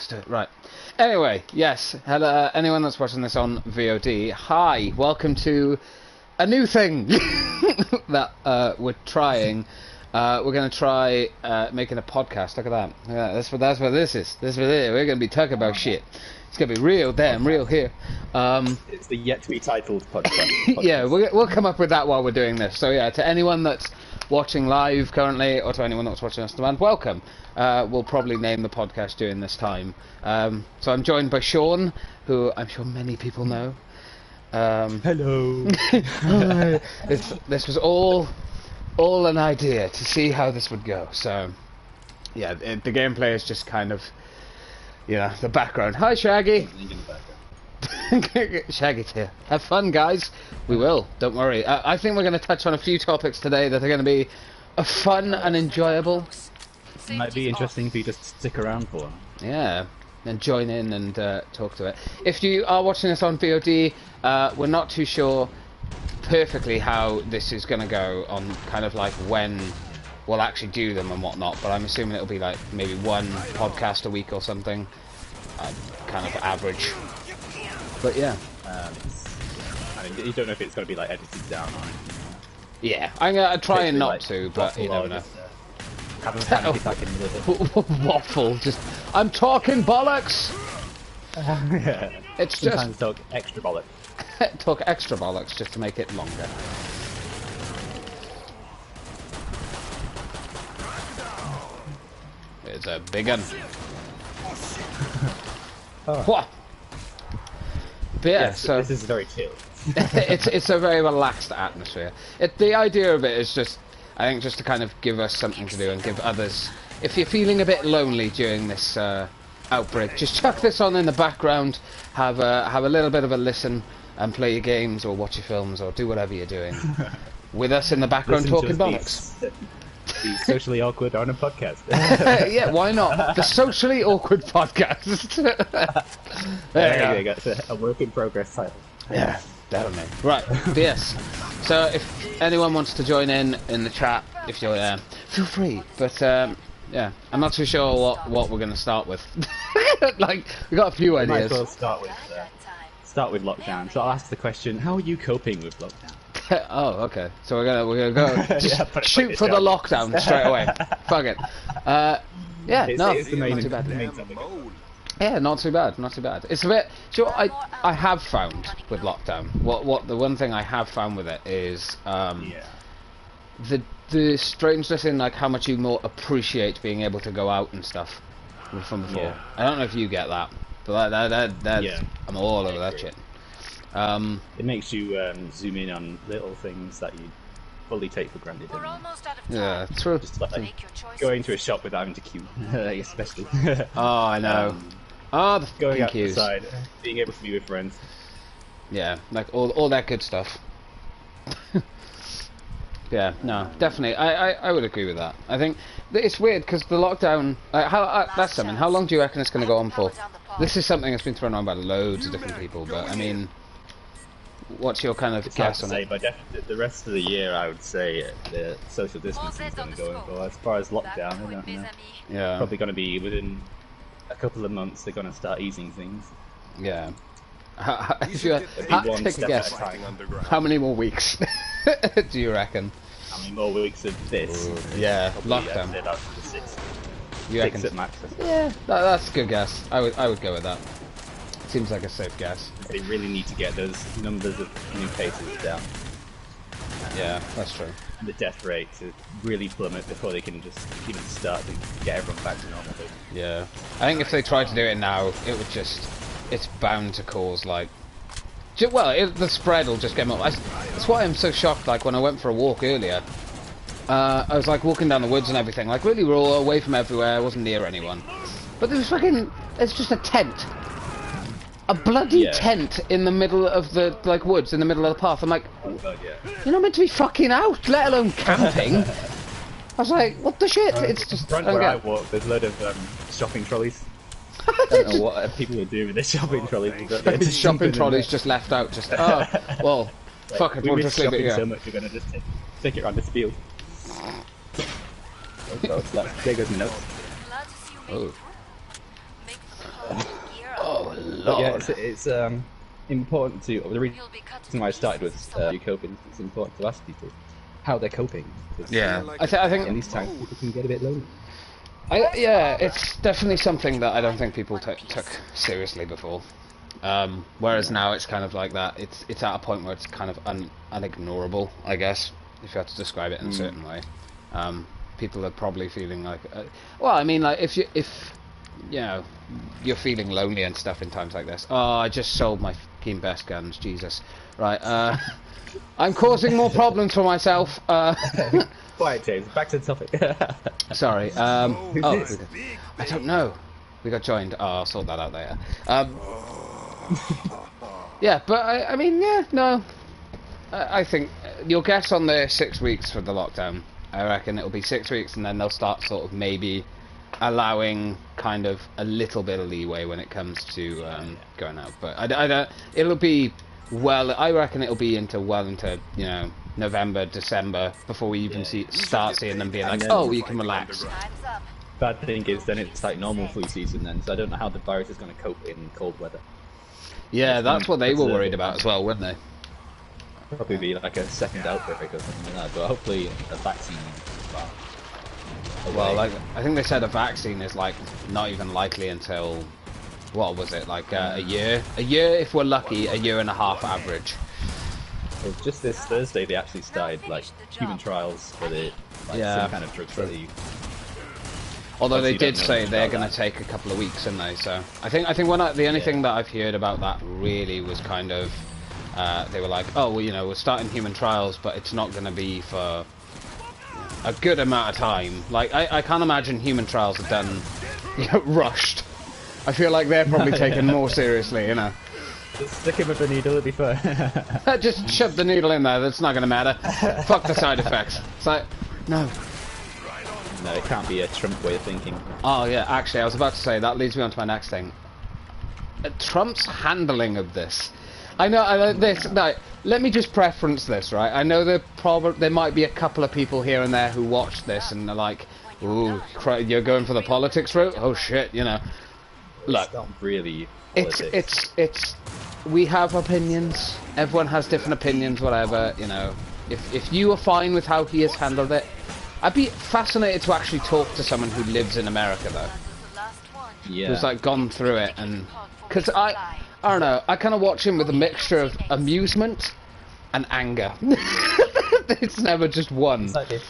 let's do it. Right. Anyway, yes. Hello, anyone that's watching this on VOD, hi. Welcome to a new thing that we're trying. We're going to try making a podcast. Look at that. Yeah, that's what this is. This is what it is. We're going to be talking about shit. It's going to be real damn real here. It's the yet to be titled podcast. Yeah, we'll come up with that while we're doing this. So yeah, to anyone that's watching live currently, or to anyone that's watching us on demand, welcome. We'll probably name the podcast during this time. So I'm joined by Sean, who I'm sure many people know. Hello. This was all an idea to see how this would go. So yeah, the gameplay is just kind of, you know, the background. Hi, Shaggy. Shaggy's here. Have fun, guys. We will. Don't worry. I think we're going to touch on a few topics today that are going to be fun and enjoyable. Might be interesting if you just stick around for. Yeah, and join in and talk to it. If you are watching this on VOD, we're not too sure perfectly how this is going to go on kind of like when we'll actually do them and whatnot, but I'm assuming it'll be like maybe one podcast a week or something, kind of average. But yeah. I mean, you don't know if it's going to be like edited down or anything. Yeah, I'm going to try and not like, to, but you never know. Have a panic attack in the middle. Waffle, just, I'm talking bollocks! Yeah. It's Sometimes just... talk extra bollock. talk extra bollocks just to make it longer. It's a big one. What? But yeah, Yes, so this is very chill. it's a very relaxed atmosphere. The idea of it is just, I think, just to kind of give us something to do and give others. If you're feeling a bit lonely during this outbreak, just chuck this on in the background, have a little bit of a listen, and play your games or watch your films or do whatever you're doing with us in the background talking bollocks. The socially awkward on a podcast. Yeah, why not? The socially awkward podcast. There you go. Got a work in progress title. Yeah, definitely. Right, yes. So if anyone wants to join in the chat, if you're there, feel free. But yeah, I'm not too sure what we're going to start with. Like, we got a few Might ideas. as well start with lockdown. So I'll ask the question: how are you coping with lockdown? Oh, okay. So we're gonna go just Yeah, shoot for the lockdown straight away. Fuck it. Yeah, It's, no, it's the main, not too bad. the main topic. Yeah, not too bad, not too bad. It's a bit. So I have found with lockdown. What the one thing I have found with it is the strangeness in like how much you more appreciate being able to go out and stuff from before. Yeah. I don't know if you get that, but that I'm all over that shit. It makes you zoom in on little things that you fully take for granted. We're almost out of time. Yeah, true. Just like Make your choice. going to a shop without having to queue, especially. Oh, I know. The Going fucking queues. outside, being able to be with friends. Yeah, like all that good stuff. Yeah, no, definitely. I would agree with that. I think it's weird because the lockdown. That's something. How long do you reckon it's going to go on for? This is something that's been thrown around by loads of different people, but I mean, what's your kind of It's hard guess to on say, it? but the rest of the year, I would say the social distancing is going to go on for. As far as lockdown, I don't know. Yeah, Probably going to be within a couple of months. They're going to start easing things. yeah. If you One take a step guess, at a time. how many more weeks do you reckon? How many more weeks of this? Yeah, Probably, I'd lockdown. say about six. You reckon? Six at max. Yeah, that's a good guess. I would go with that. Seems like a safe guess. They really need to get those numbers of new cases down. Yeah, that's true. And the death rate to really plummet before they can just even start to get everyone back to normal. Yeah, I think if they tried to do it now, it would it's bound to cause like, the spread will just get more. That's why I'm so shocked. Like when I went for a walk earlier, I was like walking down the woods and everything, like really raw, away from everywhere, I wasn't near anyone. But there was it's just a tent. A bloody tent in the middle of the woods, in the middle of the path. I'm like, Oh god, yeah. you're not meant to be fucking out, let alone camping. I was like, what the shit? It's just Front where I walk, there's a load of shopping trolleys. I don't know what people are doing with their shopping trolleys. But they're the just shopping dumping them trolleys there. just left out. Just well, fuck it, We we'll miss just leave it shopping here. so much, we're gonna just take it around this field. Oh god, there goes my notes. Glad to see you made Oh. it through. Make the But yeah, it's important to. The reason why I started with coping. It's important to ask people how they're coping. Yeah, I think in these times people can get a bit lonely. Yeah, it's definitely something that I don't think people took seriously before. Whereas now it's kind of like that. It's at a point where it's kind of unignorable, I guess, if you have to describe it in a certain way. People are probably feeling like, well, I mean, like if you know you're feeling lonely and stuff in times like this. Oh, I just sold my fucking best guns, Jesus. Right, I'm causing more problems for myself. Quiet, James. Back to the topic. Sorry. Oh, I don't know. We got joined. Oh, I'll sort that out later. Yeah, but I mean, yeah, no. I think your guess on the 6 weeks for the lockdown. I reckon it'll be 6 weeks, and then they'll start sort of maybe allowing kind of a little bit of leeway when it comes to going out. But I don't. It'll be I reckon it'll be into you know November, December before we even start seeing them being like, oh, you can relax. Bad thing is, then it's like normal flu season then, so I don't know how the virus is going to cope in cold weather. Yeah, that's what they were worried about as well, weren't they? Probably be like a second outbreak or something like that, but hopefully a vaccine. Well, like I think they said a vaccine is like not even likely until, what was it, like a year if we're lucky, a year and a half average. Well, just this Thursday they actually started like human trials for the some kind of drug study. Although they did say they're going to take a couple of weeks, didn't they? So I think the only thing that I've heard about that really was kind of they were like, oh, well, you know, we're starting human trials, but it's not going to be for a good amount of time. Like I can't imagine human trials are done, you know, rushed. I feel like they're probably taken more seriously, you know. Just stick him with the needle, it'll be fine. Just shove the needle in there. That's not going to matter. Fuck the side effects. It's like, no. No, it can't be a Trump way of thinking. Oh yeah, actually, I was about to say that leads me on to my next thing. Trump's handling of this. I know this. No, let me just preference this, right? I know there might be a couple of people here and there who watch this and are like, "Ooh, you're going for the politics route? Oh shit!" You know. Look, it's not really politics. It's. We have opinions. Everyone has different opinions. Whatever, you know. If you are fine with how he has handled it. I'd be fascinated to actually talk to someone who lives in America, though. Yeah. Who's like gone through it, and because I don't know, I kind of watch him with a mixture of amusement and anger. It's never just one. It's like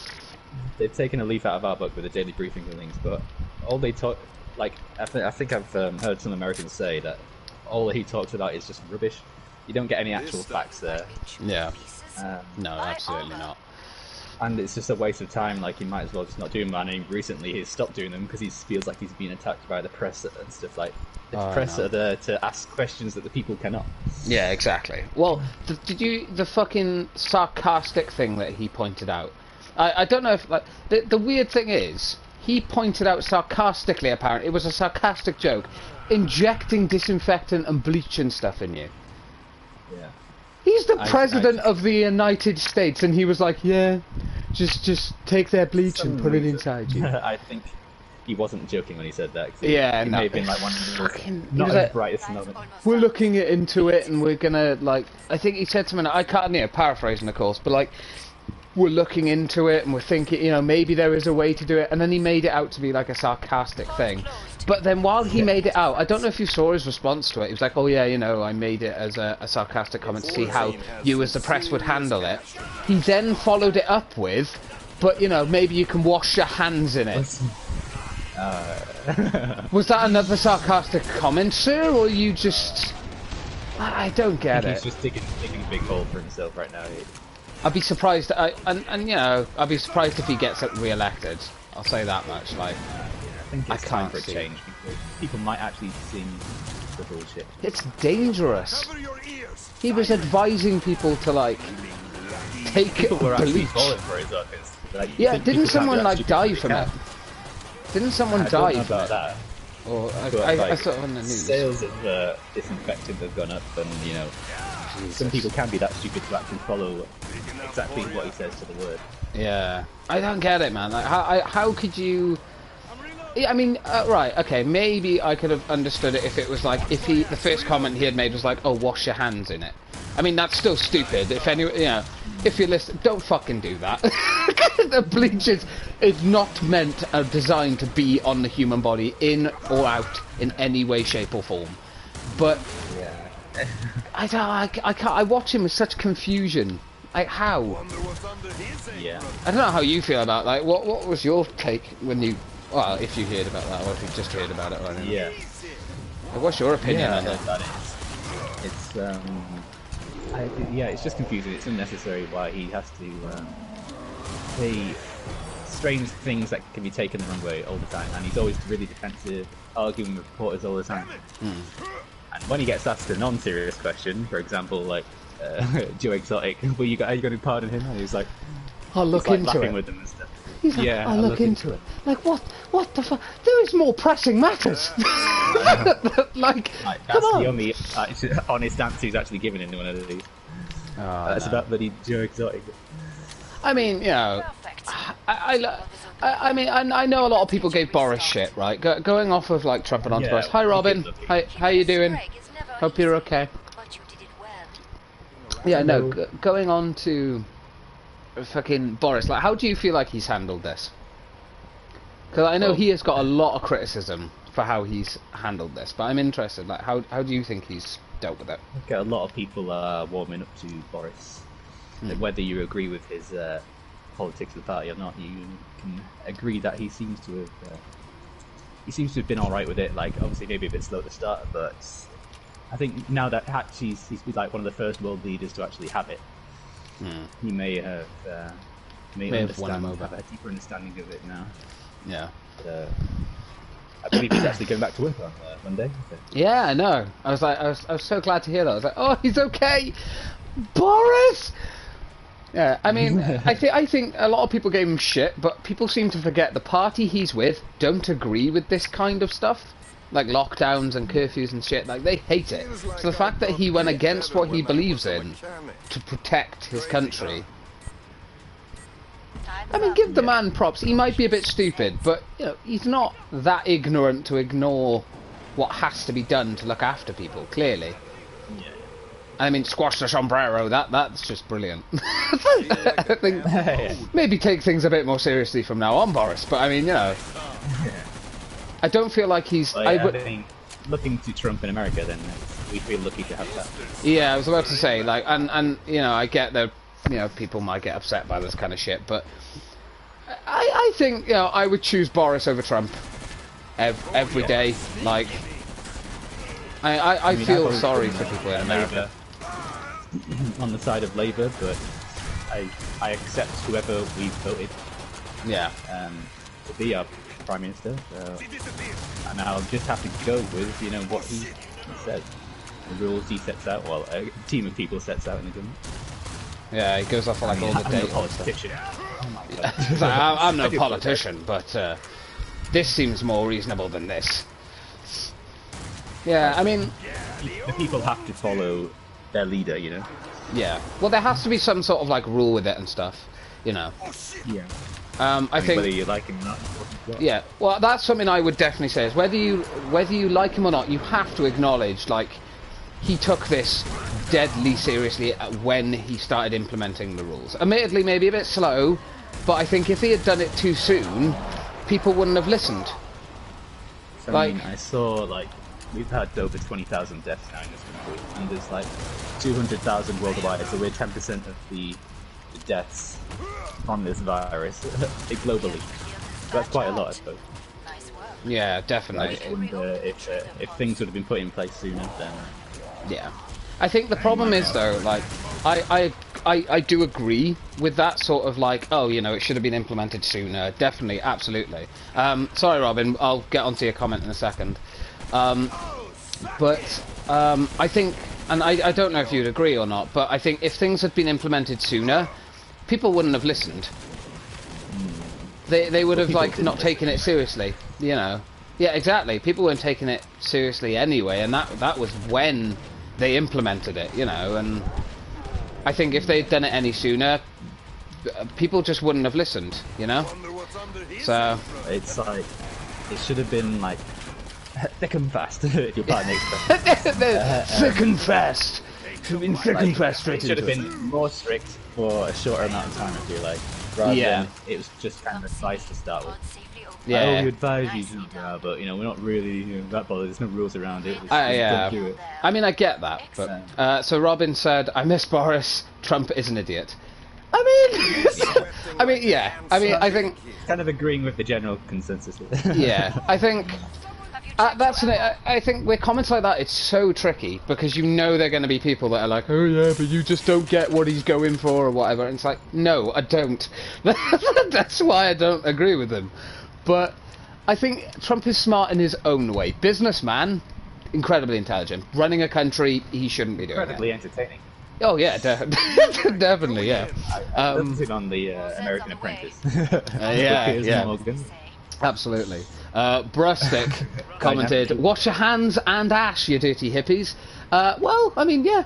they've taken a leaf out of our book with the daily briefing things, but all they talk, like I think I've heard some Americans say that all he talks about is just rubbish. You don't get any actual facts there. Yeah. No, absolutely not. And it's just a waste of time, like he might as well just not do them. And recently he's stopped doing them because he feels like he's been attacked by the press and stuff like the press are there to ask questions that the people cannot. Yeah, exactly. Well, the fucking sarcastic thing that he pointed out, I don't know if, like, the weird thing is, he pointed out sarcastically, apparently, it was a sarcastic joke, injecting disinfectant and bleach and stuff in you. Yeah. He's the president of the United States, and he was like, "Yeah, just take their bleach and put it inside you." I think he wasn't joking when he said that. Yeah, it no. may have been like one of the not the brightest moment. We're looking into it, and we're gonna like. I think he said something. I can't, paraphrasing, of course, but like, we're looking into it, and we're thinking, you know, maybe there is a way to do it. And then he made it out to be like a sarcastic thing. But then while he made it out, I don't know if you saw his response to it. He was like, oh yeah, you know, I made it as a sarcastic comment to see how you as the press would handle it. He then followed it up with, but you know, maybe you can wash your hands in it. Was that another sarcastic comment, sir, or you just... I don't get it. He's just digging a big hole for himself right now. I'd be surprised, and you know, I'd be surprised if he gets re-elected. I'll say that much, like... I think it's time for a change. People might actually see the bullshit. It's dangerous. He was advising people to like take people were actually bleach. falling for his office. Like, yeah, didn't someone like die from it? Didn't someone die from it? That. Or I saw it on the news. Sales of disinfectant have gone up, and you know, some people can be that stupid to actually follow exactly what he says to the word. Yeah, I don't get it, man. Like, how could you? Yeah, I mean, right, okay, maybe I could have understood it if it was like, if the first comment he had made was like, oh, wash your hands in it. I mean, that's still stupid. If any, you know, if you listen, don't fucking do that. The bleach is not meant or designed to be on the human body in or out in any way, shape or form. But Yeah. I don't, I can't, I watch him with such confusion. Like, how? Yeah. I don't know how you feel about, like, what was your take when you, well, if you heard about that, or if you just heard about it, or anything. Yeah. Like, what's your opinion on it? That it's yeah, it's just confusing. It's unnecessary why he has to say strange things that can be taken the wrong way all the time, and he's always really defensive, arguing with reporters all the time. And when he gets asked a non-serious question, for example, like Joe Exotic, are you going to pardon him? And he's like, I'll look like into laughing it. with them and stuff. He's like, Yeah, I'll look into it. Like, what the fuck? There is more pressing matters. Like, That's come on. the only honest answer he's actually given in one of these. Oh, That's no. about bloody Joe Exotic. I mean, you know, I mean, I know a lot of people gave Boris shit, right? Going off of like Trump and onto Yeah, Boris. Hi, Robin. Hi, how you doing? Hope you're okay. Yeah, no, going on to fucking Boris. Like, how do you feel like he's handled this? Because I know he has got a lot of criticism for how he's handled this, but I'm interested. Like, how do you think he's dealt with it? Okay, a lot of people are warming up to Boris. Whether you agree with his politics of the party or not, you can agree that he seems to have been all right with it. Like, obviously, maybe a bit slow at the start, but I think now that actually he's been like one of the first world leaders to actually have it, he may have won him over. have a deeper understanding of it now. Yeah. I believe he's actually going back to work on Monday. So. Yeah, I know. I was so glad to hear that. I was like, oh, he's okay, Boris. Yeah, I mean, I think a lot of people gave him shit, but people seem to forget the party he's with don't agree with this kind of stuff, like lockdowns and curfews and shit. Like, they hate it. So the fact that he went against what he believes in to protect his country. I mean, give the man props. He might be a bit stupid, but you know, he's not that ignorant to ignore what has to be done to look after people. Clearly. Yeah. I mean, squash the sombrero. That's just brilliant. I think maybe take things a bit more seriously from now on, Boris. But I mean, you know, I don't feel like he's. Well, yeah, I think looking to Trump in America, then we feel lucky to have that. Yeah, I was about to say, like, and you know, I get that, you know, people might get upset by this kind of shit, but I think, you know, I would choose Boris over Trump every day. Like, I feel sorry for people in America. On the side of Labour, but I accept whoever we voted Yeah. to be our Prime Minister, and I'll just have to go with, you know, what he says. The rules he sets out, well, a team of people sets out in the government. Yeah, he goes off on like all the I'm no data and stuff. politician. Oh my God. It's like, I'm no politician, but this seems more reasonable than this. Yeah, I mean, The people have to follow their leader, you know. yeah. Well, there has to be some sort of like rule with it and stuff, you know. Yeah. I think whether you like him or not. yeah. Well, that's something I would definitely say is whether you like him or not, you have to acknowledge like he took this deadly seriously when he started implementing the rules. Admittedly, maybe a bit slow, but I think if he had done it too soon, people wouldn't have listened. So, Like- I mean, I saw, like, we've had over 20,000 deaths now in this country, and there's like 200,000 worldwide, so we're 10% of the deaths from this virus globally. So that's quite a lot, I suppose. Yeah, I definitely. just wonder if things would have been put in place sooner, then... Yeah. I think the problem is though, like, I do agree with that sort of like, oh, you know, it should have been implemented sooner. Definitely, absolutely. Sorry, Robin, I'll get onto your comment in a second. But I think, and I don't know if you'd agree or not, but I think if things had been implemented sooner, people wouldn't have listened. They would have like not taken it seriously, you know. Yeah, exactly. People weren't taking it seriously anyway, and that was when they implemented it, you know. And I think if they'd done it any sooner, people just wouldn't have listened, you know. So It's like it should have been like thick and fast. If you're pardon the expression. Thick and fast. Should have been thick and fast straight It should into have it. been more strict for a shorter amount of time, I feel like, rather than it was just kind of advice to start with. Yeah. We advise you to do that, but we're not really that bothered. There's no rules around it. Just Yeah. don't do it. I mean, I get that, but so Robin said, "I miss Boris. Trump is an idiot." I mean, yeah. I mean, I think, Kind of agreeing with the general consensus. yeah. I think I think with comments like that, it's so tricky because you know they're going to be people that are like, "Oh yeah, but you just don't get what he's going for or whatever." And it's like, no, I don't. That's why I don't agree with him. But I think Trump is smart in his own way. Businessman, incredibly intelligent. Running a country, he shouldn't be doing Incredibly it. entertaining. Oh yeah, definitely, yeah. That's it on the American Apprentice. Yeah, Piers yeah. Morgan. Absolutely. Brustic commented, "Wash your hands and ash, you dirty hippies." Well, I mean, yeah.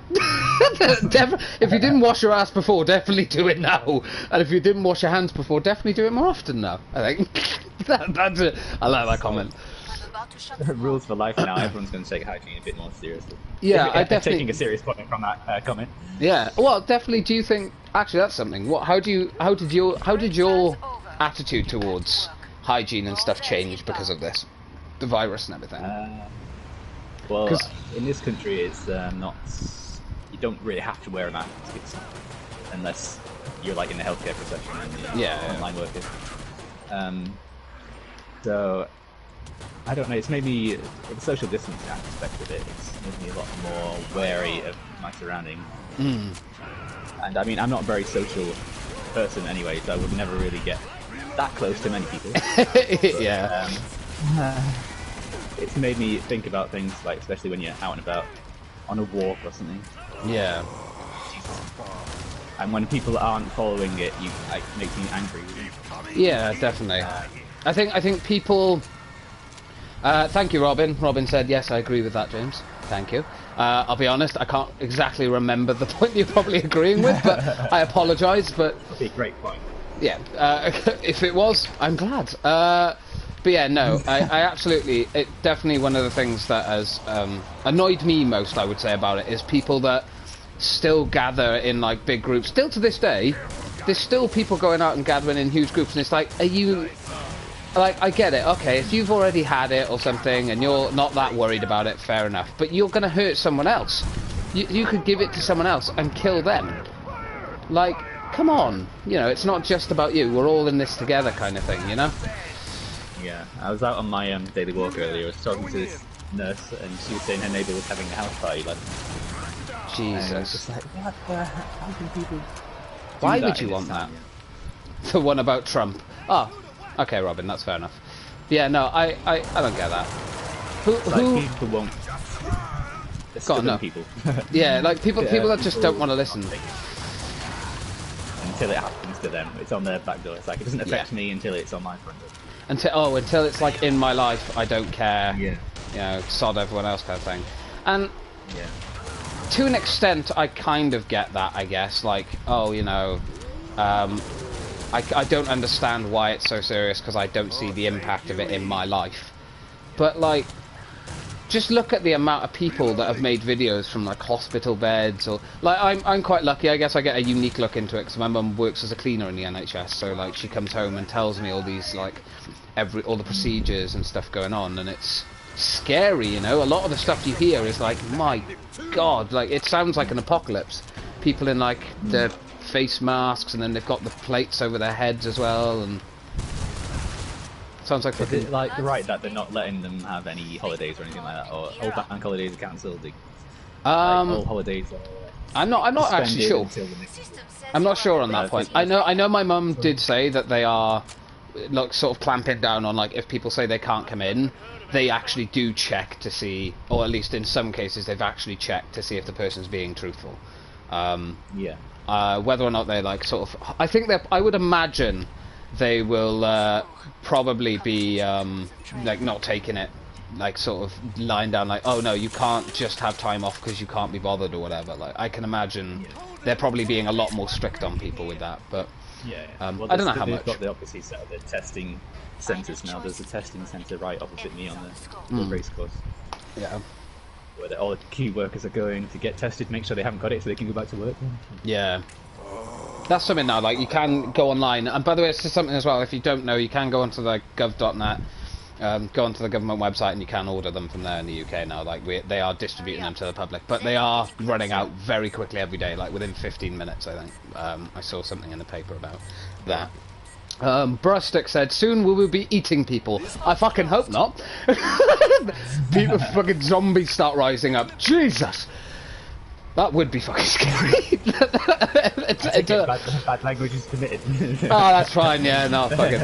If you didn't wash your ass before, definitely do it now. And if you didn't wash your hands before, definitely do it more often now. I think that's it. I like that comment. Rules for life now. Everyone's going to take hygiene a bit more seriously. Yeah, I definitely. Taking a serious point from that comment. Yeah. Well, definitely. Do you think? Actually, that's something. What? How did your attitude towards hygiene and stuff change because of this, the virus and everything? Well, 'Cause- in this country, it's not. You don't really have to wear a mask unless you're like in the healthcare profession and online workers. So I don't know. It's made me the social distancing aspect of it. It's made me a lot more wary of my surroundings. And I mean, I'm not a very social person anyway, so I would never really get that close to many people. Yeah. It's made me think about things like, especially when you're out and about on a walk or something. Yeah. And when people aren't following it, it makes me angry. Yeah, definitely. I think people. Thank you, Robin. Robin said, "Yes, I agree with that, James. Thank you." I'll be honest, I can't exactly remember the point you're probably agreeing with, but I apologise. But That'd be a great point. yeah, if it was, I'm glad. But yeah, no, I absolutely. It definitely one of the things that has annoyed me most, I would say, about it is people that still gather in like big groups. Still to this day, there's still people going out and gathering in huge groups, and it's like, are you? Like, I get it, okay, if you've already had it or something and you're not that worried about it, fair enough. But you're going to hurt someone else. You could give it to someone else and kill them. Like, come on. You know, it's not just about you. We're all in this together kind of thing, you know? Yeah, I was out on my daily walk earlier. I was talking to this nurse, and she was saying her neighbour was having a house party. Like, and I was Jesus. just like, what? How can people? do Why that would you in want this that? time? The one about Trump. Oh, okay, Robin, that's fair enough. Yeah, no, I don't get that. Like, people won't. There's God, stubborn no. people. Yeah, like people that just don't want to listen. Until it happens to them, it's on their back door. It's like, it doesn't affect Yeah. me until it's on my front door. Until it's like in my life, I don't care. Yeah. You know, sod everyone else kind of thing. And Yeah. to an extent, I kind of get that, I guess. Like, oh, you know, I don't understand why it's so serious because I don't see the impact of it in my life. But, like, just look at the amount of people that have made videos from, like, hospital beds or... Like, I'm quite lucky. I guess I get a unique look into it because my mum works as a cleaner in the NHS. So, like, she comes home and tells me all these, like, all the procedures and stuff going on. And it's scary, you know? A lot of the stuff you hear is like, my God, like, it sounds like an apocalypse. People in, like, the face masks, and then they've got the plates over their heads as well, and sounds like Is it like right that they're not letting them have any holidays or anything like that, or all bank holidays are cancelled? Like, all holidays are I'm not actually suspended sure. until the next. I'm not sure on that point. I know my mum did say that they are like sort of clamping down on, like, if people say they can't come in, they actually do check to see, or at least in some cases they've actually checked to see if the person's being truthful. Yeah. Whether or not they like sort of, I think that I would imagine they will probably be like not taking it, like sort of lying down like, oh no, you can't just have time off because you can't be bothered or whatever. Like, I can imagine they're probably being a lot more strict on people with that. But Yeah. I don't know how they've much. got the obviously set up the testing centres now. There's a testing centre right opposite me on the race course. Yeah. Where all the key workers are going to get tested, make sure they haven't got it so they can go back to work. Yeah. That's something now, like, you can go online, and by the way, it's just something as well, if you don't know, you can go onto the gov.net, go onto the government website, and you can order them from there in the UK now, like, they are distributing them to the public, but they are running out very quickly every day, like, within 15 minutes, I think. I saw something in the paper about that. Brustic said, soon we will be eating people. I fucking hope not. People, fucking zombies start rising up. Jesus! That would be fucking scary. Bad language is permitted. Oh, that's fine, yeah, no, fuck it.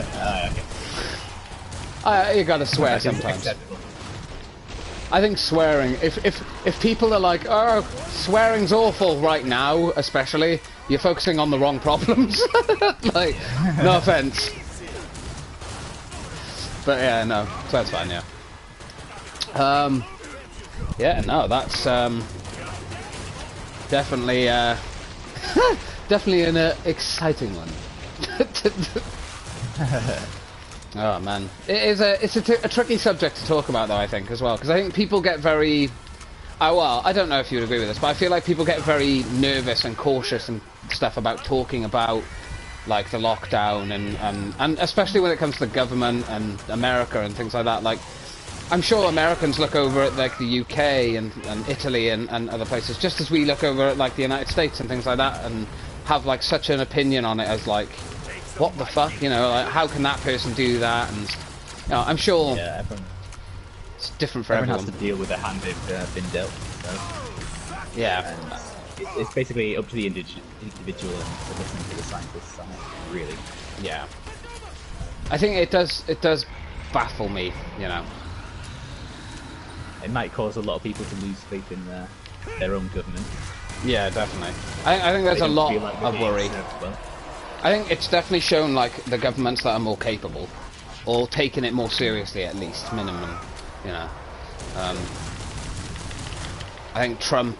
Okay. You gotta swear sometimes. I think swearing, if people are like, oh, swearing's awful right now, especially, you're focusing on the wrong problems. Like, no offense. But yeah, no, so that's fine, yeah. Yeah, no, that's, definitely, definitely an exciting one. Oh man, it's a tricky subject to talk about though, I think, as well, because I think people get very, well, I don't know if you would agree with this, but I feel like people get very nervous and cautious and stuff about talking about like the lockdown and especially when it comes to the government and America and things like that. Like, I'm sure Americans look over at like the UK and Italy and other places just as we look over at like the United States and things like that and have like such an opinion on it as like, what the fuck, you know, like, how can that person do that? And you know, I'm sure it's different for everyone. Everyone has to deal with the hand they've been dealt. So. Yeah. It's basically up to the individual and to listen to the scientists on it, really. Yeah. I think it does baffle me, you know. It might cause a lot of people to lose faith in their own government. Yeah, definitely. I think there's a lot of worry. I think it's definitely shown like the governments that are more capable, or taking it more seriously at least, minimum. You know, I think Trump,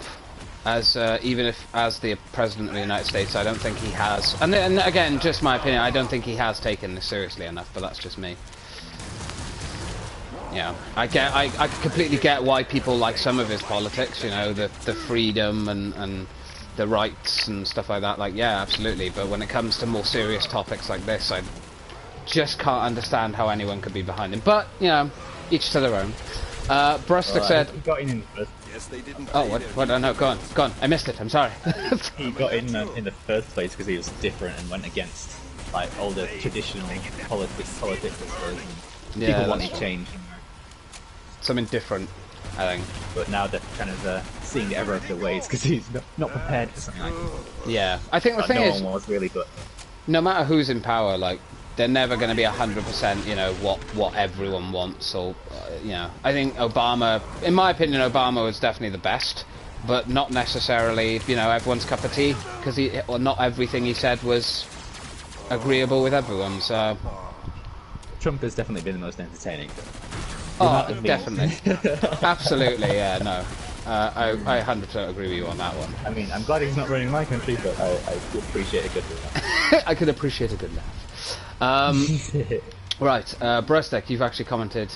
as even if as the president of the United States, I don't think he has. And again, just my opinion, I don't think he has taken this seriously enough. But that's just me. Yeah, I completely get why people like some of his politics. You know, the freedom and the rights and stuff like that, like, yeah, absolutely, but when it comes to more serious topics like this, I just can't understand how anyone could be behind him. But, you know, each to their own. Brustic said... He got in first. Yes, they didn't. Oh, what? Oh, no, go on. I missed it, I'm sorry. He got in the first place because he was different and went against, like, all the traditional politics, I suppose. Yeah, people want to change. Something different, I think. But now they're kind of seeing the error of their ways because he's not prepared for something like that. Yeah, I think the thing is, no one was really, but no matter who's in power, like, they're never going to be 100%, you know, what everyone wants, or, you know, I think Obama, in my opinion, Obama was definitely the best, but not necessarily, you know, everyone's cup of tea, because not everything he said was agreeable with everyone, so... Trump has definitely been the most entertaining. Oh, definitely. Absolutely, yeah, no. I 100% agree with you on that one. I mean, I'm glad he's not running my country, but I could appreciate a good laugh. I could appreciate a good laugh. Right, Brustek, you've actually commented,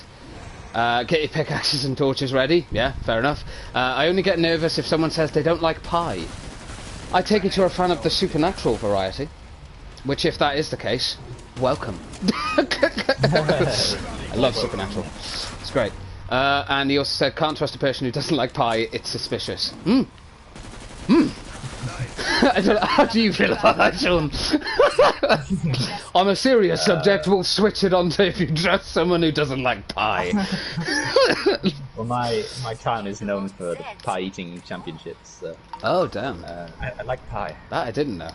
get your pickaxes and torches ready. Yeah, fair enough. I only get nervous if someone says they don't like pie. I take it you're a fan of the supernatural variety, which, if that is the case, welcome. I love supernatural. It's great. And he also said, can't trust a person who doesn't like pie, it's suspicious. I don't know, how do you feel about that, Sean? On a serious subject, we'll switch it on to if you trust someone who doesn't like pie. Well, my town is known for the pie eating championships. So, oh, damn. I like pie. That I didn't know.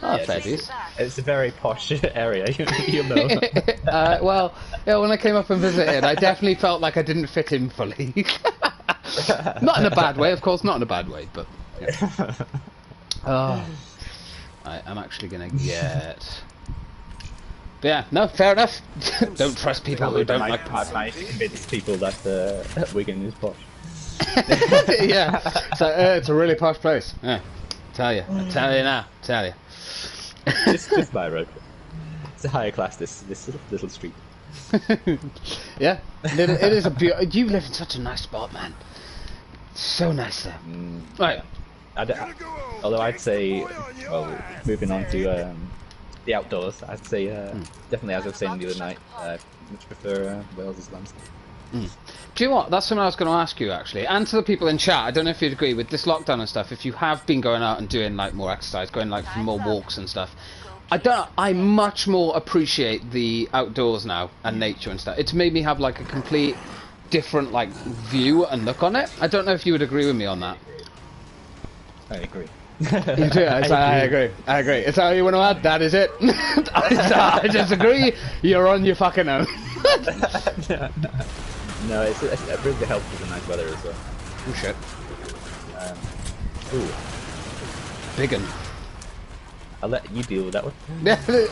Oh, fair dues. It's a very posh area, you'll know. Well, yeah, when I came up and visited, I definitely felt like I didn't fit in fully. Not in a bad way, of course, not in a bad way, but... Yeah. Oh, I'm actually going to get... But yeah, no, fair enough. Don't trust people who don't like pie. I might convince people that Wigan is posh. Yeah, so it's a really posh place. Yeah, I tell you now. Tell you. just by a road. It's a higher class. This little street. Yeah, it is a beautiful. You live in such a nice spot, man. So nice there. Right. Although I'd say, well, moving on to the outdoors, I'd say definitely, as I was saying the other night, much prefer Wales's landscape. Do you know what? That's something I was going to ask you actually, and to the people in chat. I don't know if you'd agree with this lockdown and stuff. If you have been going out and doing like more exercise, going like for more walks and stuff, I much more appreciate the outdoors now and nature and stuff. It's made me have like a complete different like view and look on it. I don't know if you would agree with me on that. I agree. You do? I agree. I agree. Is that how you want to add? That is it. I disagree. You're on your fucking own. No, it really helps with the nice weather as well. Oh shit. Ooh. Big un. I'll let you deal with that one.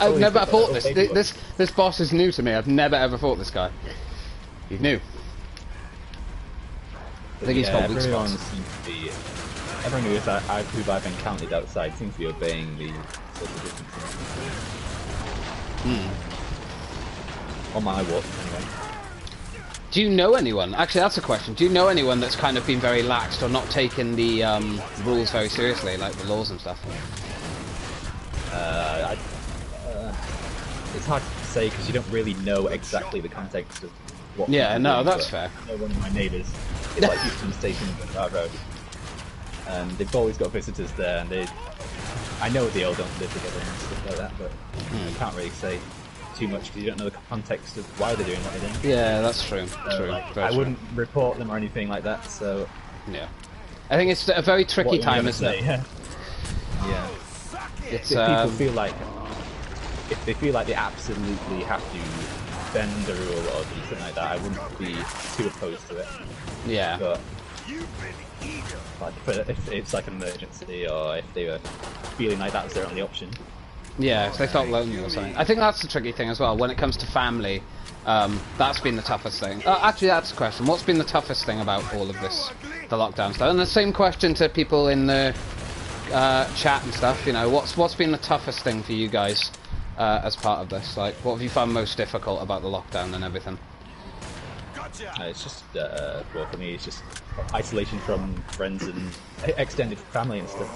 I've never fought this. This boss is new to me. I've never ever fought this guy. He's new. I think he's got weak everyone spots. seems to be. Everyone who I've encountered outside seems to be obeying the social distancing. On my walk, anyway. Do you know anyone? Actually, that's a question. Do you know anyone that's kind of been very laxed or not taken the rules very seriously, like the laws and stuff? It's hard to say because you don't really know exactly the context of what. Yeah, no, doing, that's fair. I know one of my neighbours is like Houston Station on road, and they've always got visitors there, and I know they all don't live together and stuff like that, but I can't really say too much because you don't know the context of why they're doing what they're doing. Yeah, that's true. True. Like, I wouldn't report them or anything like that. So yeah, I think it's a very tricky time, isn't it? Yeah. It's If people feel like, if they feel like they absolutely have to bend the rule or do something like that, I wouldn't be too opposed to it. yeah. But like, if it's like an emergency or if they were feeling like that's their only option. Yeah, if they felt lonely or something. I think that's the tricky thing as well. When it comes to family, that's been the toughest thing. Actually, that's the question. What's been the toughest thing about all of this, the lockdown stuff? And the same question to people in the chat and stuff. You know, what's been the toughest thing for you guys as part of this? Like, what have you found most difficult about the lockdown and everything? It's just, well, for me, it's just isolation from friends and extended family and stuff.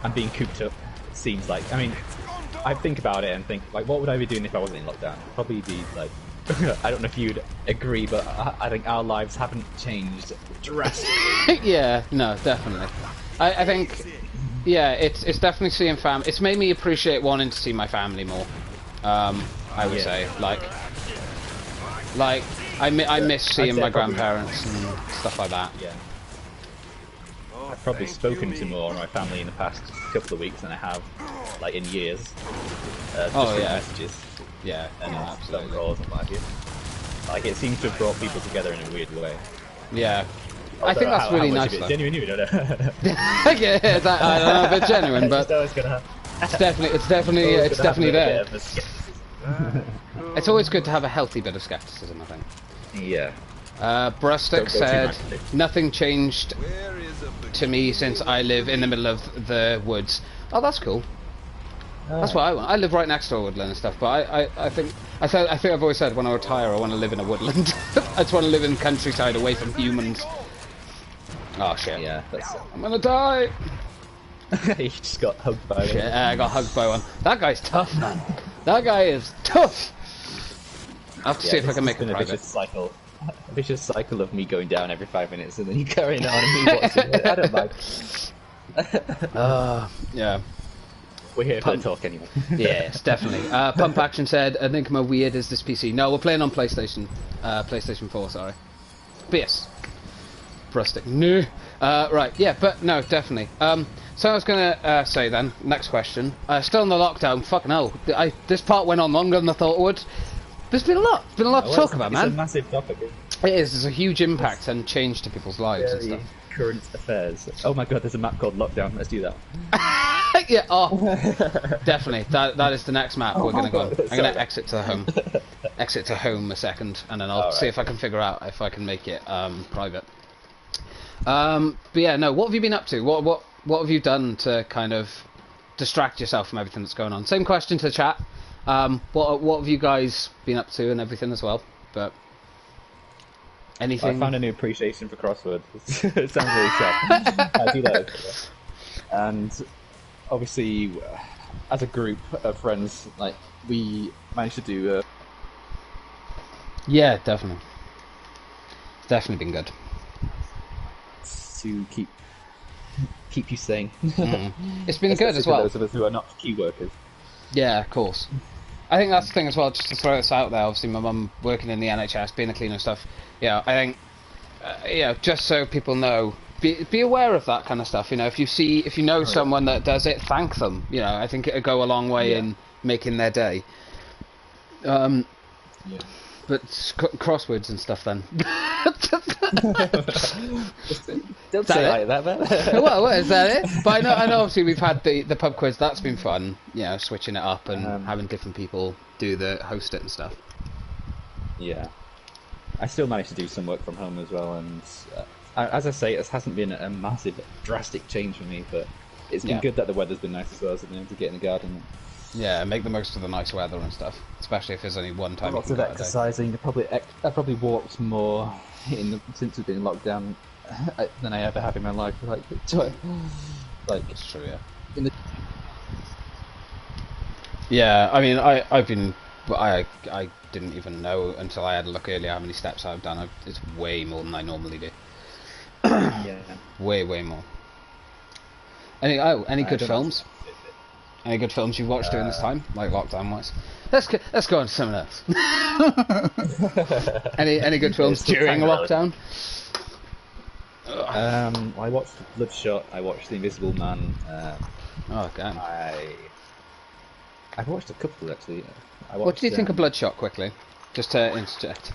And being cooped up seems like, I mean, I think about it and think, like, what would I be doing if I wasn't in lockdown? Probably be, like, I don't know if you'd agree, but I think our lives haven't changed drastically. Yeah, no, definitely. I think, yeah, it's definitely seeing family. It's made me appreciate wanting to see my family more. I would say, like I miss seeing my grandparents and stuff like that. Yeah. I've probably spoken to more of my family in the past couple of weeks than I have, like, in years. Just through messages. Yeah, And absolutely. phone calls and what have you. Like, it seems to have brought people together in a weird way. Yeah. I think that's really nice, though. Genuine, you don't know. Yeah, I don't know if it's genuine, but it's definitely there. It's always good to have a healthy bit of skepticism, I think. Yeah. Brustic said, Don't go too much. nothing changed to me since I live in the middle of the woods. Oh, that's cool. That's what I want. I live right next to a woodland and stuff, but I think I've always said when I retire I want to live in a woodland. I just want to live in countryside away from humans. Oh shit. Yeah, that's I'm gonna die! he just got hugged by Shit, them. I got hugged by one. That guy's tough, man. That guy is tough! I'll have to see if I can make a private. A vicious cycle of me going down every 5 minutes and then you carrying on and me watching it. I don't mind. Yeah. We're here for the talk anyway. Yes, definitely. Pump Action said, Enigma weird is this PC. No, we're playing on PlayStation. PlayStation 4, sorry. PS. Rustic. No. Right, yeah, but no, definitely. So I was gonna say then, next question. Still in the lockdown, fucking hell. This part went on longer than I thought it would. There's been a lot to talk about, man. It's a massive topic. It is. There's a huge impact and change to people's lives and stuff. Current affairs. Oh my god, there's a map called Lockdown. Let's do that. Yeah. Oh, definitely. That is the next map we're gonna go on. I'm gonna exit to home. Exit to home a second, and then I'll see if I can figure out if I can make it private. But yeah, no. What have you been up to? What what have you done to kind of distract yourself from everything that's going on? Same question to chat. What have you guys been up to and everything as well? But anything? I found a new appreciation for crosswords. It sounds really sad. I do that. And obviously, as a group of friends, like we managed to do. Yeah, definitely. Definitely been good. To keep you sane. It's been good as well. For those of us who are not key workers. Yeah, of course. I think that's the thing as well, just to throw this out there. Obviously, my mum working in the NHS, being a cleaner and stuff. Yeah, I think, just so people know, be aware of that kind of stuff. You know, if you know someone that does it, thank them. You know, I think it'll go a long way in making their day. But crosswords and stuff then. Don't say it like that, man. Well, is that it? But I know obviously we've had the pub quiz, that's been fun, you know, switching it up and having different people do the host it and stuff. Yeah. I still managed to do some work from home as well, and as I say, it hasn't been a massive, drastic change for me, but it's been good that the weather's been nice as well, so I've been able to get in the garden. Yeah, make the most of the nice weather and stuff, especially if there's only one time. Lots of exercising. I probably walked more since we've been locked down than I ever have in my life. Like it's true, yeah. Yeah, I mean, I didn't even know until I had a look earlier how many steps I've done. It's way more than I normally do. Yeah. Way more. Any good films? Any good films you've watched during this time, like lockdown wise? Let's go on to something else. any good films during lockdown? I watched Bloodshot. I watched The Invisible Man. Oh, damn. I've watched a couple actually. What did you think of Bloodshot? Quickly, just to interject.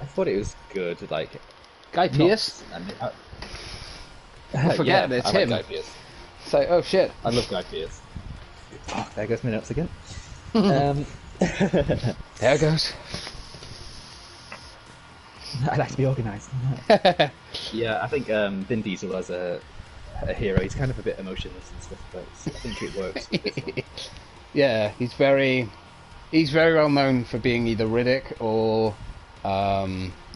I thought it was good. Like Guy Pearce. Forget it's him. Like Guy Pearce. So, oh shit. I love Guy Pearce. Oh, there goes my notes again. There it goes. I like to be organised. Yeah, I think Vin Diesel as a hero, he's kind of a bit emotionless and stuff, but I think it works. Yeah, he's very well known for being either Riddick or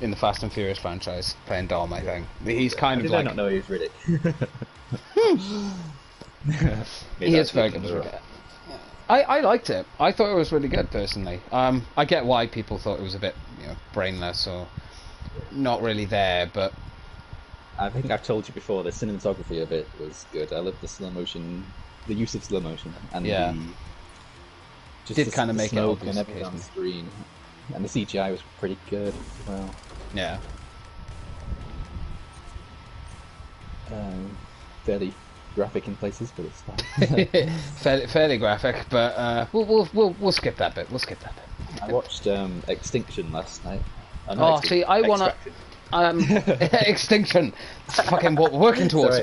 in the Fast and Furious franchise playing Dom. I think he's kind of like. I not know he was Riddick. He is very good as Riddick. I liked it. I thought it was really good personally. I get why people thought it was a bit, brainless or not really there, but I think I've told you before the cinematography of it was good. I love the slow motion, the use of slow motion, and did kind of make it obvious and everything on the screen, and the CGI was pretty good as well. Yeah. Fairly graphic in places, but it's fine. fairly graphic, but we'll skip that bit. I watched Extinction last night. See, I wanna Extinction. It's fucking what we're working towards.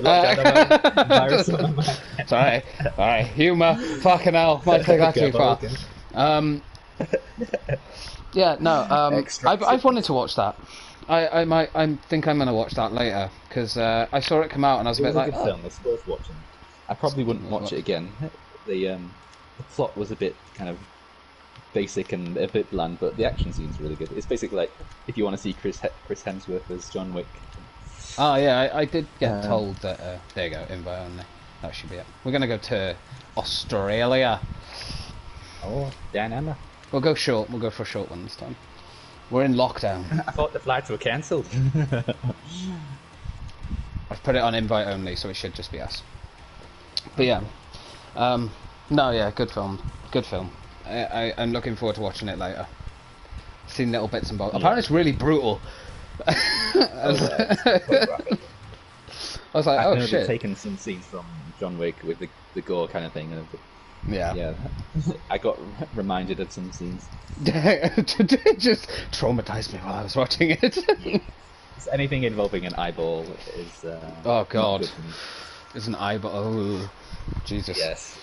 Sorry, alright, humour. Fucking hell, might take that too far. Yeah, no. I've wanted to watch that. I think I'm gonna watch that later because I saw it come out and I was a bit like, good film. It's worth watching. I probably wouldn't watch it again. The plot was a bit kind of basic and a bit bland, but the action scene's really good. It's basically like if you want to see Chris Hemsworth as John Wick. Oh yeah, I did get told that. There you go, invite only. That should be it. We're gonna go to Australia. Oh, Dan Emma. We'll go short. We'll go for a short one this time. We're in lockdown. I thought the flights were cancelled. I've put it on invite only, so it should just be us. But yeah, no, yeah, good film. Good film. I'm looking forward to watching it later. Seen little bits and bobs. Yeah. Apparently, it's really brutal. I was like, oh shit. I've taken some scenes from John Wick with the gore kind of thing. Yeah. I got reminded of some scenes. It just traumatized me while I was watching it. Anything involving an eyeball is. Oh god. It's an eyeball. Oh, Jesus. Yes.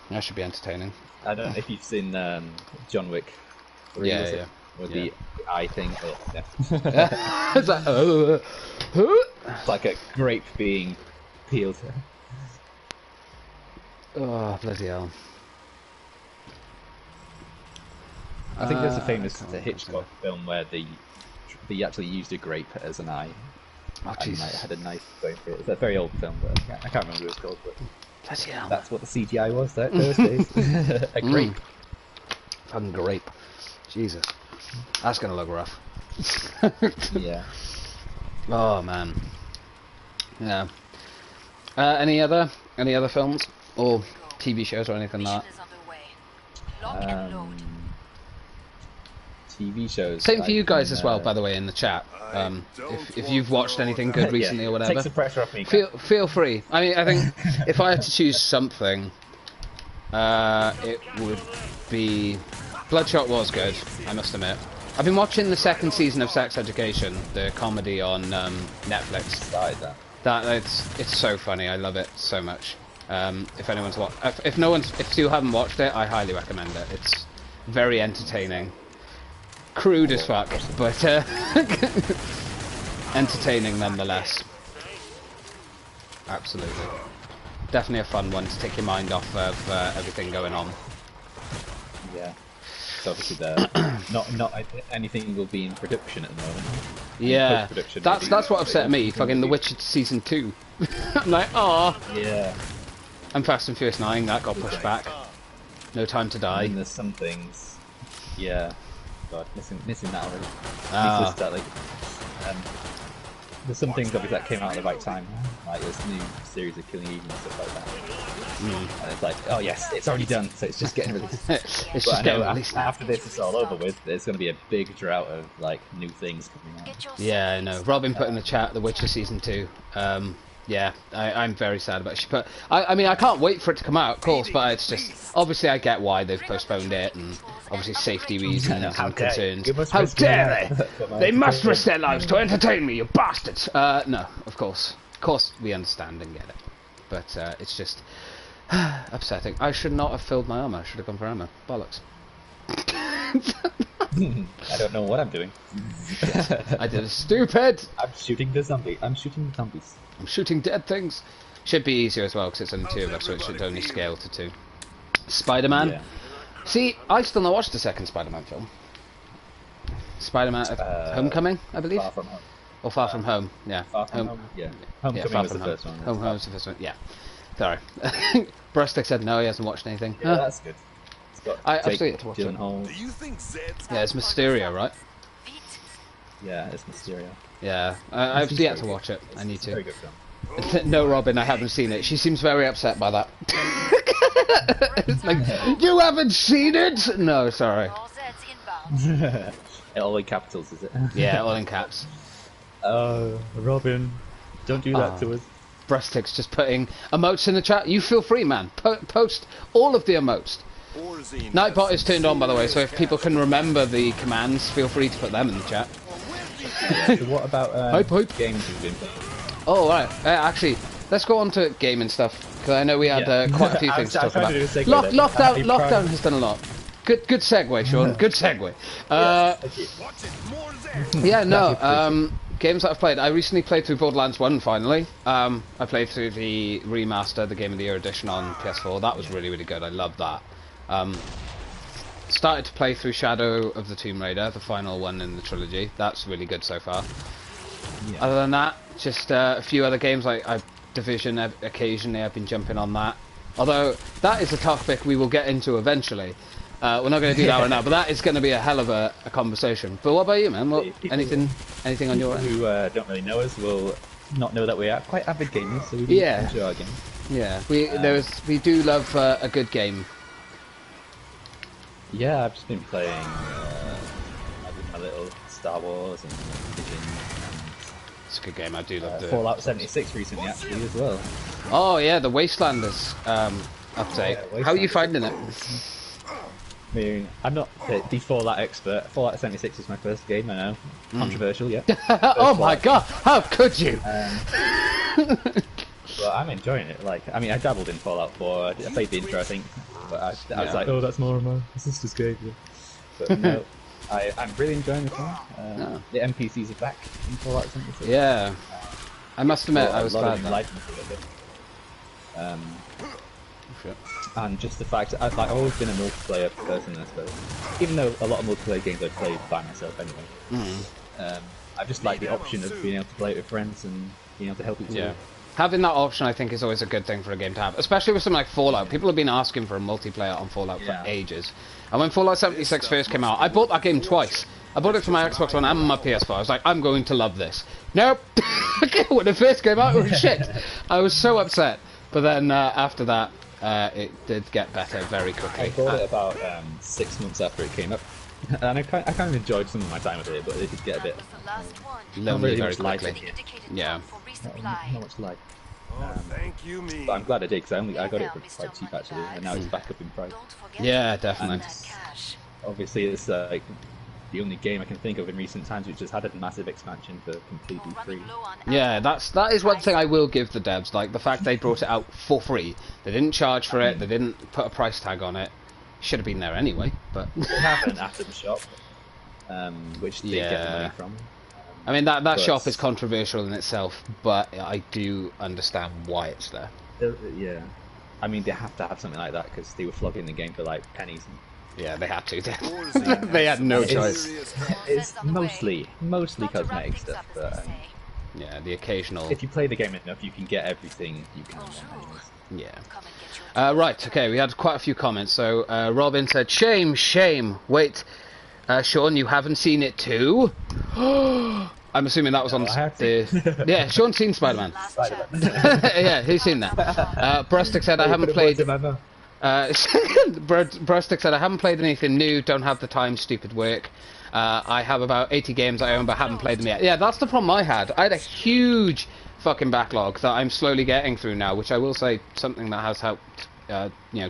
That should be entertaining. I don't know if you've seen John Wick. Yeah. With the eye thing. Yeah. It's like, It's like a grape being peeled. Oh, bloody hell. I think there's a famous can't Hitchcock film where they actually used a grape as an eye. Oh, And jeez. like, had a knife going through it. It's a very old film, but I can't remember what it's called. But Bloody hell. that's what the CGI was those days. A grape. Fucking grape. Jesus. That's gonna look rough. Yeah. Oh, man. Yeah. Any other films? Or TV shows or anything like that? TV shows. Same for you guys as well, by the way, in the chat. If you've watched anything good recently or whatever, takes the pressure off me. feel free. I mean, I think if I had to choose something, it would be Bloodshot was good, I must admit. I've been watching the second season of Sex Education, the comedy on Netflix. Started that. It's so funny. I love it so much. If you haven't watched it, I highly recommend it. It's very entertaining. Crude as fuck, but entertaining nonetheless. Absolutely. Definitely a fun one to take your mind off of everything going on. Yeah. So obviously not anything will be in production at the moment. Yeah, that's what upset me. Fucking The Witcher season 2. I'm like, oh. Yeah. And Fast and Furious 9 that got pushed back. No Time to Die. And there's some things. Yeah. God, missing that already. Ah. There's some things obviously that came out at the right time, like this new series of Killing Eve and stuff like that. And it's like, oh yes, it's already done, so it's just getting released. It's just getting released now. After this is all over with, there's going to be a big drought of like new things coming out. Yeah, I know. Robin put in the chat The Witcher season 2. Yeah, I'm very sad about it. I mean, I can't wait for it to come out, of course, but it's just obviously I get why they've postponed it, and obviously safety reasons and concerns. How dare they? They must risk their lives to entertain me, you bastards! No, of course we understand and get it, but it's just upsetting. I should not have filled my armor. I should have gone for ammo. Bollocks. I don't know what I'm doing. I did it stupid. I'm shooting the zombie. I'm shooting the zombies. I'm shooting dead things. Should be easier as well because it's only 2 of us, so it should only scale to 2. Spider-Man. Yeah. See, I still not watched the second Spider-Man film. Spider-Man Homecoming, I believe. Far From Home. Or Far From Home. Yeah. Far From Home. Yeah. Homecoming Far was From the Home. first one. Home was the first one. Yeah. Sorry. Brustic said no, he hasn't watched anything. Yeah, that's good. I've still yet to watch it. Yeah, it's Mysterio, right? Yeah, it's Mysterio. Yeah, I've yet to watch it. I need Very to. good film. No, Robin, I haven't seen it. She seems very upset by that. It's like, you haven't seen it? No, sorry. All in capitals, is it? Yeah, all in caps. Oh, Robin, don't do that to us. Breastick's just putting emotes in the chat. You feel free, man. Post all of the emotes. Nightbot is turned on, by the way, so if people can remember the commands, feel free to put them in the chat. So what about hype. games you've been playing? Oh, right. Actually, let's go on to gaming stuff, because I know we had quite a few things to talk about. Lockdown has done a lot. Good segue, Sean. Good segue. Yeah, no. Games that I've played. I recently played through Borderlands 1 finally. I played through the remaster, the Game of the Year edition on PS4. That was really, really good. I loved that. Started to play through Shadow of the Tomb Raider, the final one in the trilogy. That's really good so far. Yeah. Other than that, just a few other games like Division. Occasionally, I've been jumping on that. Although that is a topic we will get into eventually. We're not going to do that right now, but that is going to be a hell of a conversation. But what about you, man? Anything on your end? Who don't really know us will not know that we are quite avid gamers, so we do enjoy our games. Yeah, we do love a good game. Yeah, I've just been playing I did my little Star Wars and Division. It's a good game. I do love the Fallout 76 recently, actually, as well. Oh yeah, the Wastelanders update. Yeah, How are you finding it? I mean, I'm not the Fallout expert. Fallout 76 is my first game, I know. Controversial, yeah. Oh my god, how could you? Well, I'm enjoying it. Like, I mean, I dabbled in Fallout 4. I played the intro, I think. But I was like, oh, that's more of my sister's game. But no, I'm really enjoying the game. The NPCs are back in Fallout 76. Yeah. I must admit, I was glad that. Shit. And just the fact that I've always been a multiplayer person, I suppose. Even though a lot of multiplayer games I play by myself anyway. I just like the option of being able to play it with friends and being able to help each other. Yeah. Having that option, I think, is always a good thing for a game to have, especially with something like Fallout. People have been asking for a multiplayer on Fallout for ages. And when Fallout 76 first came out, I bought that game twice. I bought it for my Xbox One and my PS4. I was like, I'm going to love this. Nope. When it first came out, it was shit. I was so upset. But then after that, it did get better very quickly. I bought it about 6 months after it came up. And I kind of enjoyed some of my time with it, but it did get a bit lonely very light quickly. in it. Yeah. Not much light. Thank you, me. But I'm glad I did, because I got it for quite cheap actually, and now it's back up in price. Yeah, definitely. Obviously, it's like the only game I can think of in recent times which has had a massive expansion for completely free. Yeah, that is one thing I will give the devs, like the fact they brought it out for free. They didn't charge for it, they didn't put a price tag on it. Should have been there anyway, but... They have an after the shop, which they get the money from. I mean, that shop is controversial in itself, but I do understand why it's there. Yeah. I mean, they have to have something like that, because they were flogging the game for, like, pennies. Yeah, they had to. They had no choice. It's mostly cosmetic stuff, but... yeah, the occasional... If you play the game enough, you can get everything you can. Yeah. Right, okay, we had quite a few comments. So, Robin said, shame, shame. Wait, Sean, you haven't seen it too? I'm assuming that was on the... Yeah, Sean's seen Spider-Man. Yeah, he's seen that. Brustic said, I haven't played... Brustic said, I haven't played anything new, don't have the time, stupid work. I have about 80 games I own, but haven't played them yet. Yeah, that's the problem I had. I had a huge fucking backlog that I'm slowly getting through now, which I will say something that has helped,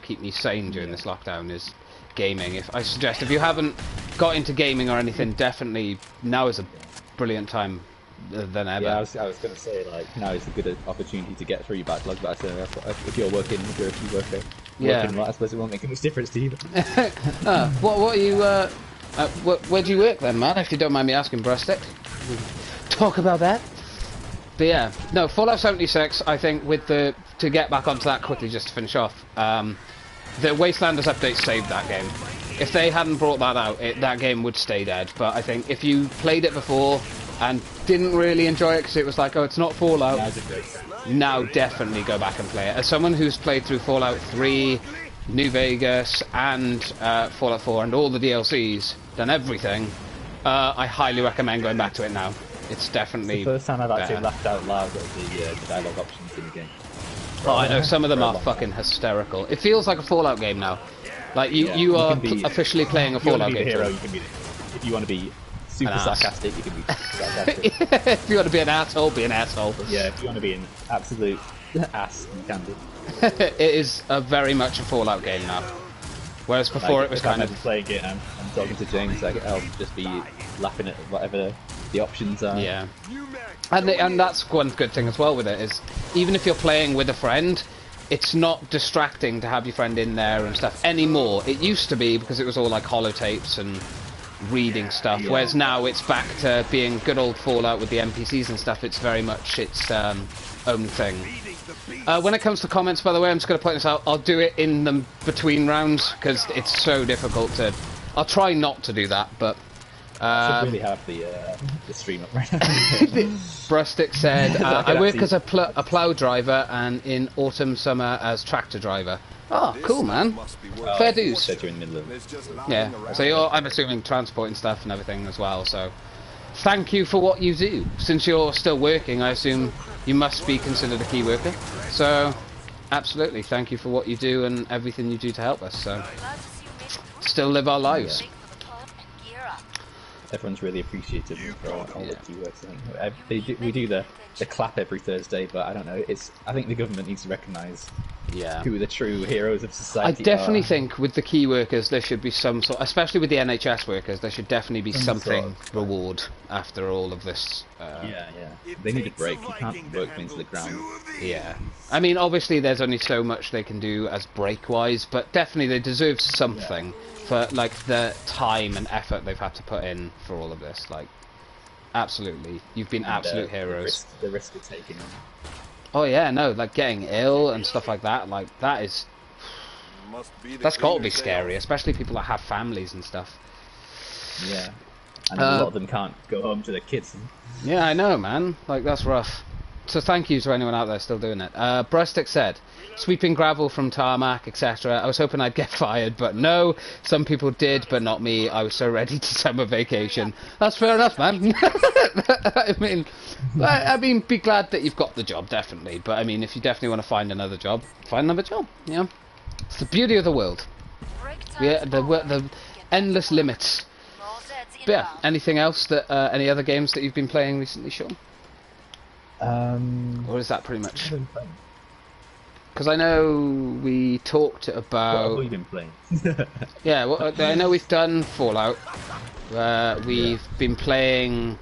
keep me sane during this lockdown is gaming. If you haven't got into gaming or anything, definitely now is a brilliant time than ever. Yeah, I was going to say, like, now is a good opportunity to get through your backlog, but I say if you're working, if you work working, I suppose it won't make much difference to you. What are you, where do you work then, man, if you don't mind me asking, Brustic? Talk about that. But yeah, no, Fallout 76, I think, to get back onto that quickly, just to finish off, the Wastelanders update saved that game. If they hadn't brought that out, that game would stay dead. But I think if you played it before and didn't really enjoy it because it was like, oh, it's not Fallout, now definitely go back and play it. As someone who's played through Fallout 3, New Vegas, and Fallout 4, and all the DLCs, done everything, I highly recommend going back to it now. It's definitely it's the first time I've actually laughed out loud at the dialogue options in the game. Oh, I know, some of them are fucking hysterical. It feels like a Fallout game now. Like, you are officially playing a Fallout game. If you want to be super sarcastic, you can be sarcastic. If you want to be an asshole, be an asshole. But yeah, if you want to be an absolute ass, you can be. It is very much a Fallout game now. Whereas before it was kind of... playing it and I'm talking to James, like, I'll just be laughing at whatever the options are. Yeah. And that's one good thing as well with it, is even if you're playing with a friend, it's not distracting to have your friend in there and stuff anymore. It used to be, because it was all like holotapes and reading stuff, whereas now it's back to being good old Fallout with the NPCs and stuff. It's very much its own thing. When it comes to comments, by the way, I'm just going to point this out, I'll do it in the between rounds, because it's so difficult to... I'll try not to do that, but... I should really have the stream up right now. Brustic said, I work as a plough driver and in autumn, summer as tractor driver. Oh, cool, man. Fair dues. Yeah, so I'm assuming transporting stuff and everything as well, so... Thank you for what you do. Since you're still working, I assume you must be considered a key worker. So, absolutely, thank you for what you do and everything you do to help us, so... Still live our lives. Yeah. Everyone's really appreciative for all the key works. I think we do the clap every Thursday, but I don't know. I think the government needs to recognise who the true heroes of society are. I definitely think with the key workers there should be some sort, especially with the NHS workers, there should definitely be something reward after all of this. They need a break. You can't work them into the ground. Yeah. I mean, obviously there's only so much they can do as break-wise, but definitely they deserve something. For like the time and effort they've had to put in for all of this, like, absolutely, you've been absolute heroes. The risk of taking Oh yeah, no, like getting ill and stuff like that. Like that is Must be the that's got to be cleaner's scary, ale. especially people that have families and stuff. Yeah, and a lot of them can't go home to their kids. Yeah, I know, man. Like that's rough. So thank you to anyone out there still doing it. Brustick said, sweeping gravel from tarmac, etc. I was hoping I'd get fired, but no. Some people did, but not me. I was so ready to summer vacation. That's fair enough, man. I mean, be glad that you've got the job, definitely. But I mean, if you definitely want to find another job, find another job. Yeah, it's the beauty of the world. Yeah, the endless limits. But yeah, anything else that any other games that you've been playing recently, Sean? Or is that pretty much? Because I know we talked about. What have you been playing? Yeah, well, I know we've done Fallout. We've been playing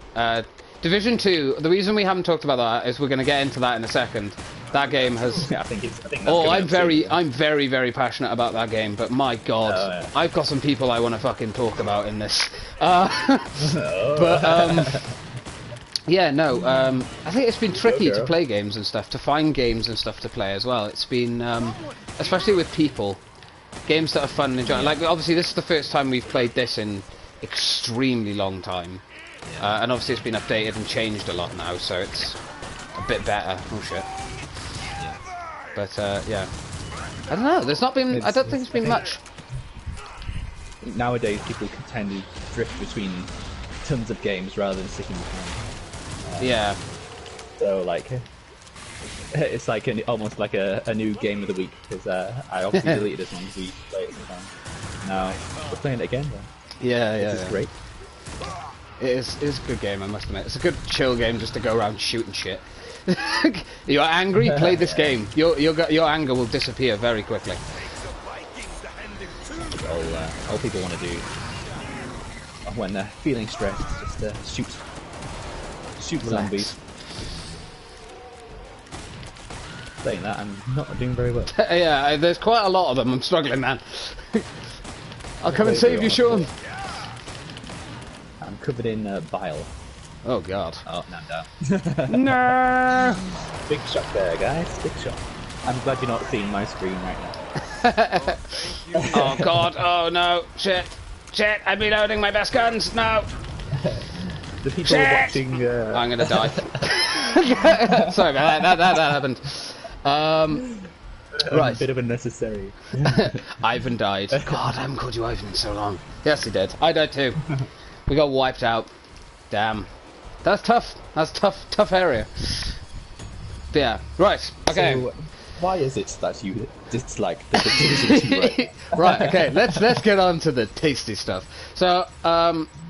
Division 2. The reason we haven't talked about that is we're going to get into that in a second. That game has. Yeah, I think that's Oh, I'm soon. very, very passionate about that game. But my God, Oh, yeah. I've got some people I want to fucking talk about in this. But yeah, no. I think it's been tricky to play games and stuff, to find games and stuff to play as well. It's been, especially with people, games that are fun and enjoyable. Like obviously, this is the first time we've played this in extremely long time, and obviously it's been updated and changed a lot now, so it's a bit better. Oh shit. But yeah, I don't know. There's not been. I don't think there's been much. Nowadays, people can tend to drift between tons of games rather than sticking with one. Yeah. So like, it's like almost like a new game of the week because I obviously deleted this one because we play it sometimes. Now we're playing it again. Though. Yeah, Which is great. It is a good game, I must admit. It's a good chill game just to go around shooting shit. You're angry? Play this game. Your anger will disappear very quickly. All people want to do when they're feeling stressed is just shoot zombies. Saying that, I'm not doing very well. Yeah, there's quite a lot of them. I'm struggling, man. I'll come and save you, Sean. I'm covered in bile. Oh God. Oh, no, I'm down. No. Big shot there, guys. Big shot. I'm glad you're not seeing my screen right now. Oh God. Oh no. Shit. Shit. I'm reloading my best guns. No. The people Shit. watching. I'm gonna die. Sorry, man. That happened. Right. A bit of unnecessary. Ivan died. God, I haven't called you Ivan in so long. Yes, he did. I died too. We got wiped out. Damn. That's tough. That's tough area. But yeah. Right. Okay. So, why is it that you dislike the Division 2, right? Right. Okay. Let's get on to the tasty stuff. So,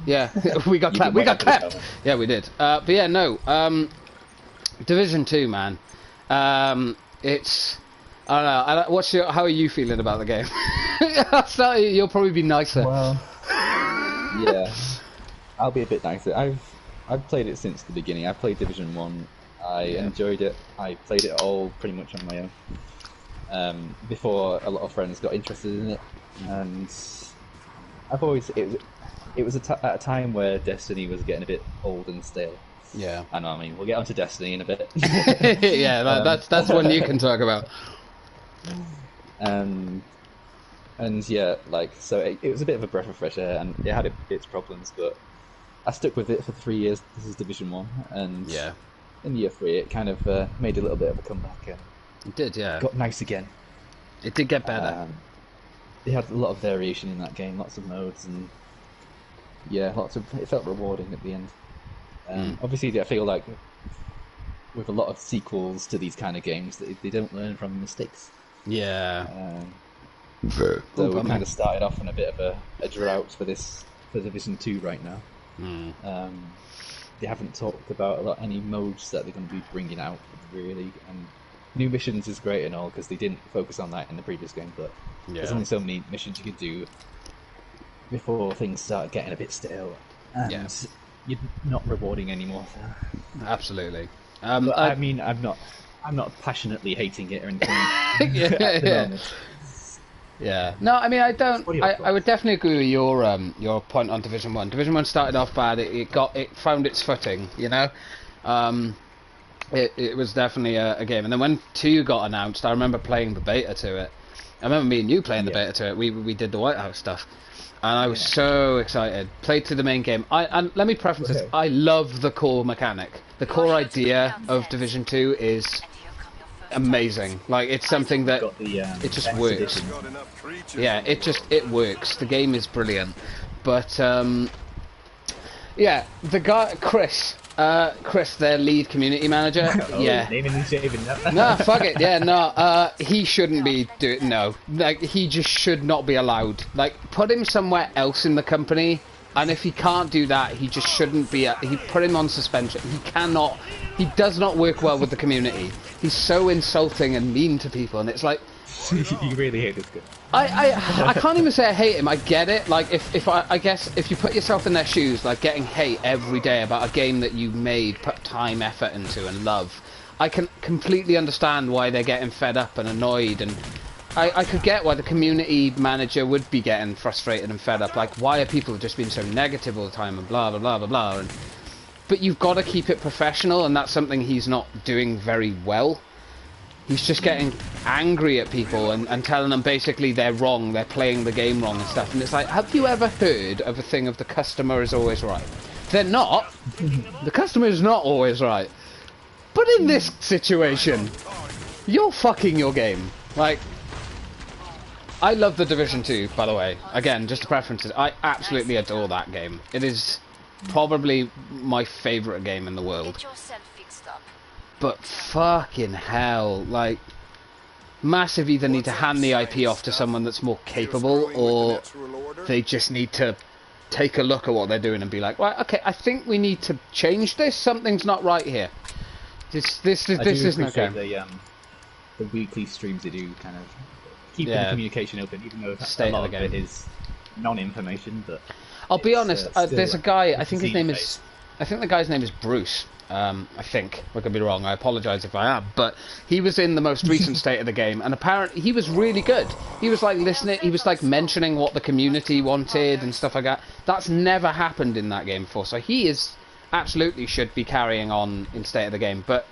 yeah, we got clapped. We got clapped. Yeah, we did. But yeah, no. Division 2, man. It's. I don't know. How are you feeling about the game? I'll start, you'll probably be nicer. Well, yeah, I'll be a bit nicer. I've played it since the beginning. I've played Division 1. I enjoyed it. I played it all pretty much on my own. Before a lot of friends got interested in it, and I've always it was at a time where Destiny was getting a bit old and stale. Yeah. I know. I mean, we'll get onto Destiny in a bit. Yeah, that's one you can talk about. And yeah, like, so it was a bit of a breath of fresh air, and it had its problems, but I stuck with it for 3 years. This is Division 1, and Yeah. in year 3 it kind of made a little bit of a comeback and It did, yeah. got nice again. It did get better. They had a lot of variation in that game, lots of modes, and yeah, it felt rewarding at the end. Obviously, I feel like with a lot of sequels to these kind of games, they don't learn from mistakes. Yeah. So we kind of started off on a bit of a drought for Division 2 right now. They haven't talked about any modes that they're going to be bringing out, really. And new missions is great and all, because they didn't focus on that in the previous game, but there's only so many missions you could do before things start getting a bit stale. And you're not rewarding anymore. So. Absolutely. But, I mean, I'm not passionately hating it or anything. Yeah. No, I mean, I don't. I would definitely agree with your point on Division 1. Division 1 started off bad. It found its footing, you know. it was definitely a game. And then when 2 got announced, I remember playing the beta to it. I remember me and you playing the beta to it. We did the White House stuff, and I was so excited. Played to the main game. And let me preface this: I love the core mechanic. The core idea of Division 2 is amazing. Like, it's something that it just works. Yeah, it works. The game is brilliant, but yeah, the guy Chris, their lead community manager. Yeah. Naming and shaving. Nah, fuck it. Yeah, no. He shouldn't be doing. No, like, he just should not be allowed. Like, put him somewhere else in the company. And if he can't do that, he just shouldn't be. He put him on suspension. He cannot. He does not work well with the community. He's so insulting and mean to people, and it's like. You really hate this guy. I can't even say I hate him. I get it. Like, I guess if you put yourself in their shoes, like getting hate every day about a game that you made, put time, effort into, and love, I can completely understand why they're getting fed up and annoyed, and I could get why the community manager would be getting frustrated and fed up. Like, why are people just being so negative all the time and blah blah blah blah blah. But you've got to keep it professional, and that's something he's not doing very well. He's just getting angry at people and telling them basically they're wrong, they're playing the game wrong and stuff. And it's like, have you ever heard of a thing of the customer is always right? They're not. The customer is not always right. But in this situation, you're fucking your game. Like, I love the Division 2, by the way. Again, just the preferences. I absolutely adore that game. It is probably my favourite game in the world. But fucking hell, like, Massive either need to hand the IP off to someone that's more capable, or they just need to take a look at what they're doing and be like, right, okay, I think we need to change this. Something's not right here. This isn't okay. The weekly streams they do, kind of keeping the communication open, even though a lot of it is non-information. But I'll be honest, there's a guy. I think his name is. I think the guy's name is Bruce. I think I could be wrong. I apologise if I am, but he was in the most recent state of the game, and apparently he was really good. He was like listening. He was like mentioning what the community wanted and stuff like that. That's never happened in that game before. So he is absolutely should be carrying on in state of the game. But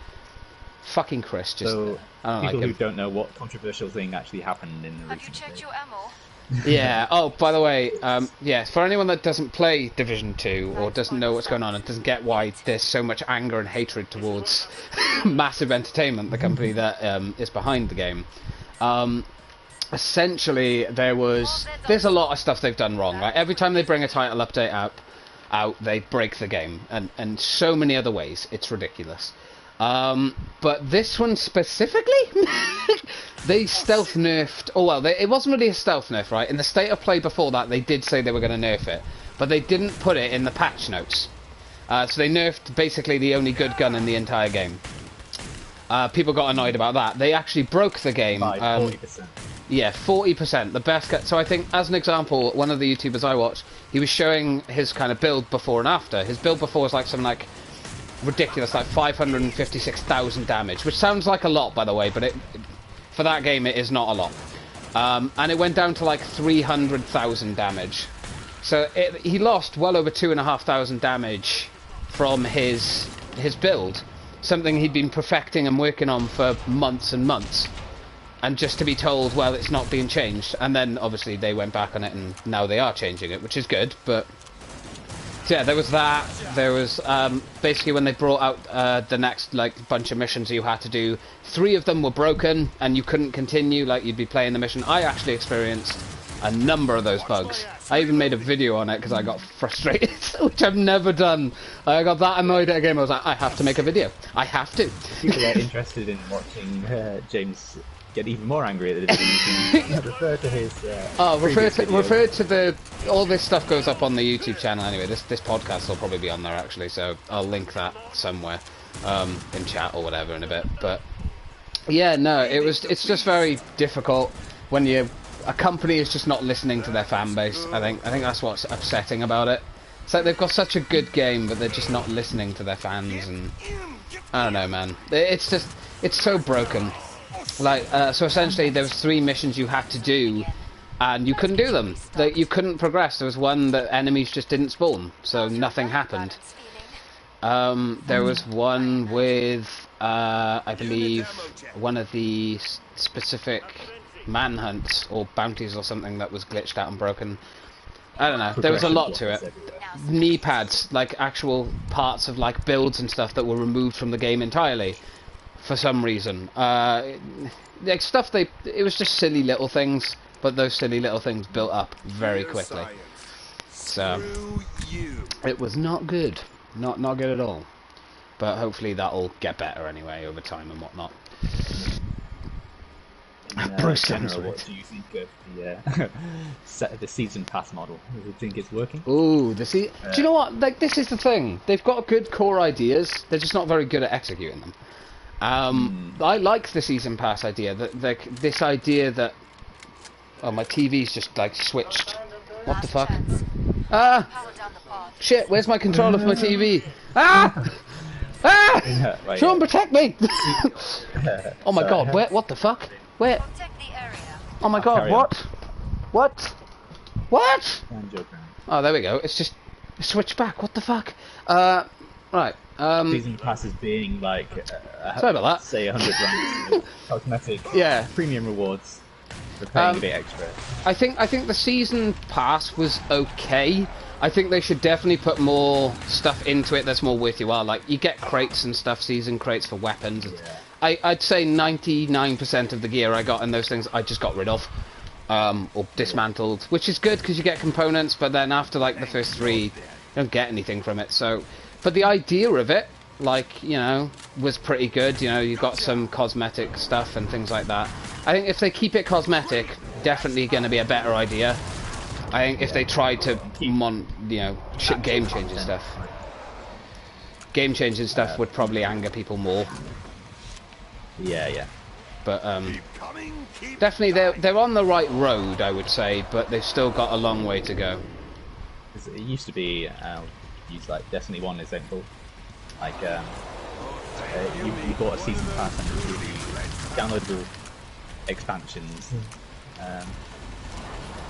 fucking Chris, just so I don't people like who him. don't know what controversial thing actually happened in the Have you recent checked days. your ammo? Yeah. Oh, by the way, yeah, for anyone that doesn't play Division 2 or doesn't know what's going on and doesn't get why there's so much anger and hatred towards Massive Entertainment, the company that is behind the game, essentially there's a lot of stuff they've done wrong. Right? Every time they bring a title update out, they break the game, and so many other ways. It's ridiculous. But this one specifically, they stealth nerfed. Oh well, it wasn't really a stealth nerf, right? In the state of play before that, they did say they were going to nerf it, but they didn't put it in the patch notes. So they nerfed basically the only good gun in the entire game. People got annoyed about that. They actually broke the game. By 40%. Yeah, 40%, the best gun. So I think, as an example, one of the YouTubers I watched, he was showing his kind of build before and after. His build before was like something like ridiculous, like 556,000 damage, which sounds like a lot, by the way, but for that game it is not a lot. And it went down to like 300,000 damage. So he lost well over 2,500 damage from his build, something he'd been perfecting and working on for months and months. And just to be told, well, it's not being changed. And then obviously they went back on it and now they are changing it, which is good, but so yeah, there was that. There was basically when they brought out the next like bunch of missions you had to do. 3 of them were broken and you couldn't continue. Like you'd be playing the mission. I actually experienced a number of those bugs. I even made a video on it because I got frustrated, which I've never done. I got that annoyed at a game. I was like, I have to make a video. I have to. People are interested in watching James get even more angry at the Division. Refer to his. Refer to the. All this stuff goes up on the YouTube channel anyway. This podcast will probably be on there actually, so I'll link that somewhere in chat or whatever in a bit. But yeah, no, it's just very difficult when a company is just not listening to their fan base. I think that's what's upsetting about it. It's like they've got such a good game, but they're just not listening to their fans, and I don't know, man. It's so broken. Like, so essentially there was 3 missions you had to do, and you couldn't do them. You couldn't progress. There was one that enemies just didn't spawn, so nothing happened. There was one with I believe one of the specific manhunts or bounties or something that was glitched out and broken. I don't know. There was a lot to it. Knee pads, like actual parts of like builds and stuff that were removed from the game entirely for some reason. Like stuff it was just silly little things, but those silly little things built up very quickly. So it was not good. Not good at all. But hopefully that'll get better anyway over time and whatnot. In general, what do you think of the season pass model? Do you think it's working? Ooh, do you know what? Like, this is the thing. They've got good core ideas. They're just not very good at executing them. I like the season pass idea. This idea that... Oh, my TV's just, like, switched. What the fuck? Shit, where's my controller for my TV? Right, Sean, protect me! Oh my god, what the fuck? Where? Oh my god, what? What? Oh, there we go. It's just switched back. What the fuck? Right. Season passes being like sorry about that. Say 100 ranks, cosmetic, premium rewards for paying a bit extra. I think the season pass was okay. I think they should definitely put more stuff into it that's more worth your while. Like, you get crates and stuff, season crates for weapons. Yeah. I'd say 99% of the gear I got in those things I just got rid of. Or dismantled, which is good because you get components, but then after like the first 3, you don't get anything from it. So, but the idea of it, like, you know, was pretty good. You know, you got some cosmetic stuff and things like that. I think if they keep it cosmetic, definitely going to be a better idea. I think if they try to, game-changing stuff. Game-changing stuff would probably anger people more. Yeah. But, definitely they're on the right road, I would say, but they've still got a long way to go. It used to be, use like Destiny 1 example. Like, you bought a season pass and you the downloadable expansions.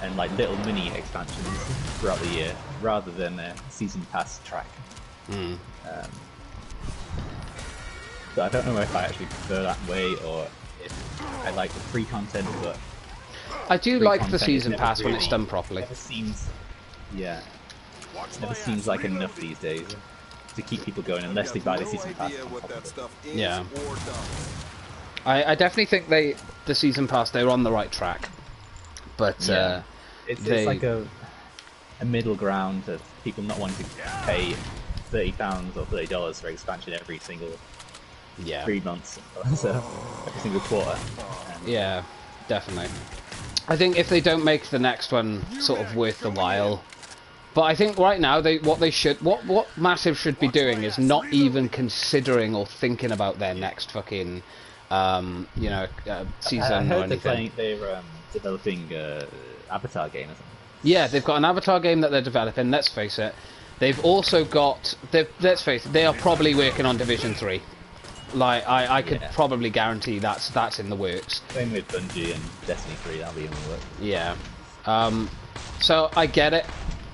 And like little mini expansions throughout the year, rather than a season pass track. So I don't know if I actually prefer that way, or if I like the free content, but I do like the season pass when it's done properly. Never seems like enough these days to keep people going unless they buy the season pass. Yeah, I definitely think the season pass, they're on the right track, but it's like a middle ground of people not wanting to pay £30 or $30 for expansion every single 3 months, so every single quarter. Yeah, definitely. I think if they don't make the next one sort of worth the while, but I think right now what Massive should be doing is not even considering or thinking about their next fucking season or anything. They're developing Avatar game or something. Yeah, they've got an Avatar game that they're developing. Let's face it. They've also got. Let's face it. They are probably working on Division 3. Like I could probably guarantee that's in the works. Same with Bungie and Destiny 3. That'll be in the works. Yeah. So I get it,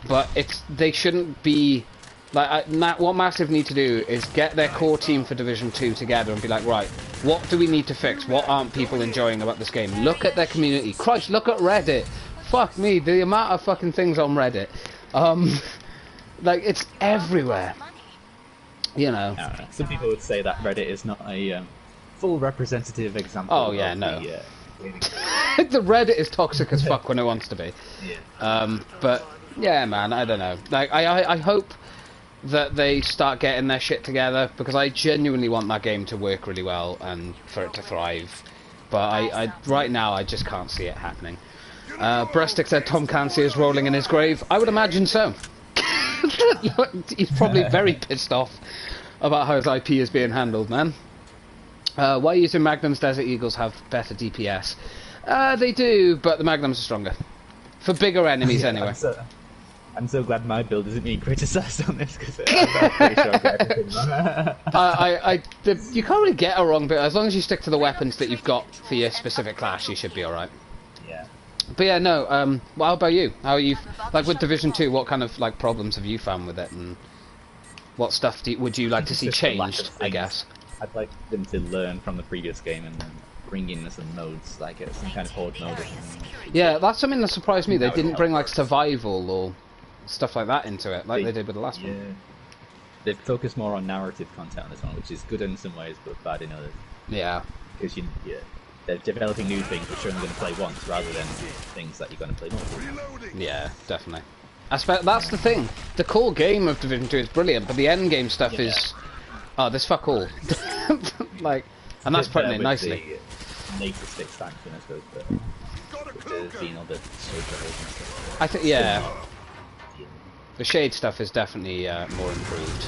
but they shouldn't be. Like, what Massive need to do is get their core team for Division 2 together and be like, right, what do we need to fix? What aren't people enjoying about this game? Look at their community. Christ, look at Reddit. Fuck me, the amount of fucking things on Reddit. Like, it's everywhere. You know. Some people would say that Reddit is not a full representative example of the Reddit is toxic as fuck when it wants to be. Yeah. But, yeah, man, I don't know. Like, I hope that they start getting their shit together, because I genuinely want that game to work really well and for it to thrive. But I right now I just can't see it happening. Breastic said Tom Clancy is rolling in his grave. I would imagine so. He's probably very pissed off about how his IP is being handled, man. Why using Magnums? Desert Eagles have better DPS. They do, but the Magnums are stronger. For bigger enemies, anyway. I'm so glad my build isn't being criticised on this, because I'm pretty sure I got everything wrong. You can't really get a wrong bit. As long as you stick to the weapons that you've got for your specific class, you should be alright. Yeah. But yeah, no, well, how about you? How are you, like, with Division 2, what kind of, like, problems have you found with it, and what stuff would you like to see changed, I guess? I'd like them to learn from the previous game and then bring in some modes, like some kind of horde mode or something. Yeah, that's something that surprised me. They That would didn't help. bring like survival or stuff like that into it, like they did with the last Yeah. one. They've focused more on narrative content on this one, which is good in some ways, but bad in others. Yeah. Because they're developing new things which you're only going to play once, rather than things that you're going to play multiple. Yeah, definitely. That's the thing. The core game of Division 2 is brilliant, but the end game stuff is... Oh, there's fuck all. Like, and that's putting it nicely. The latest expansion, I suppose, but there's been all the social and stuff. I think, yeah. The Shade stuff is definitely more improved.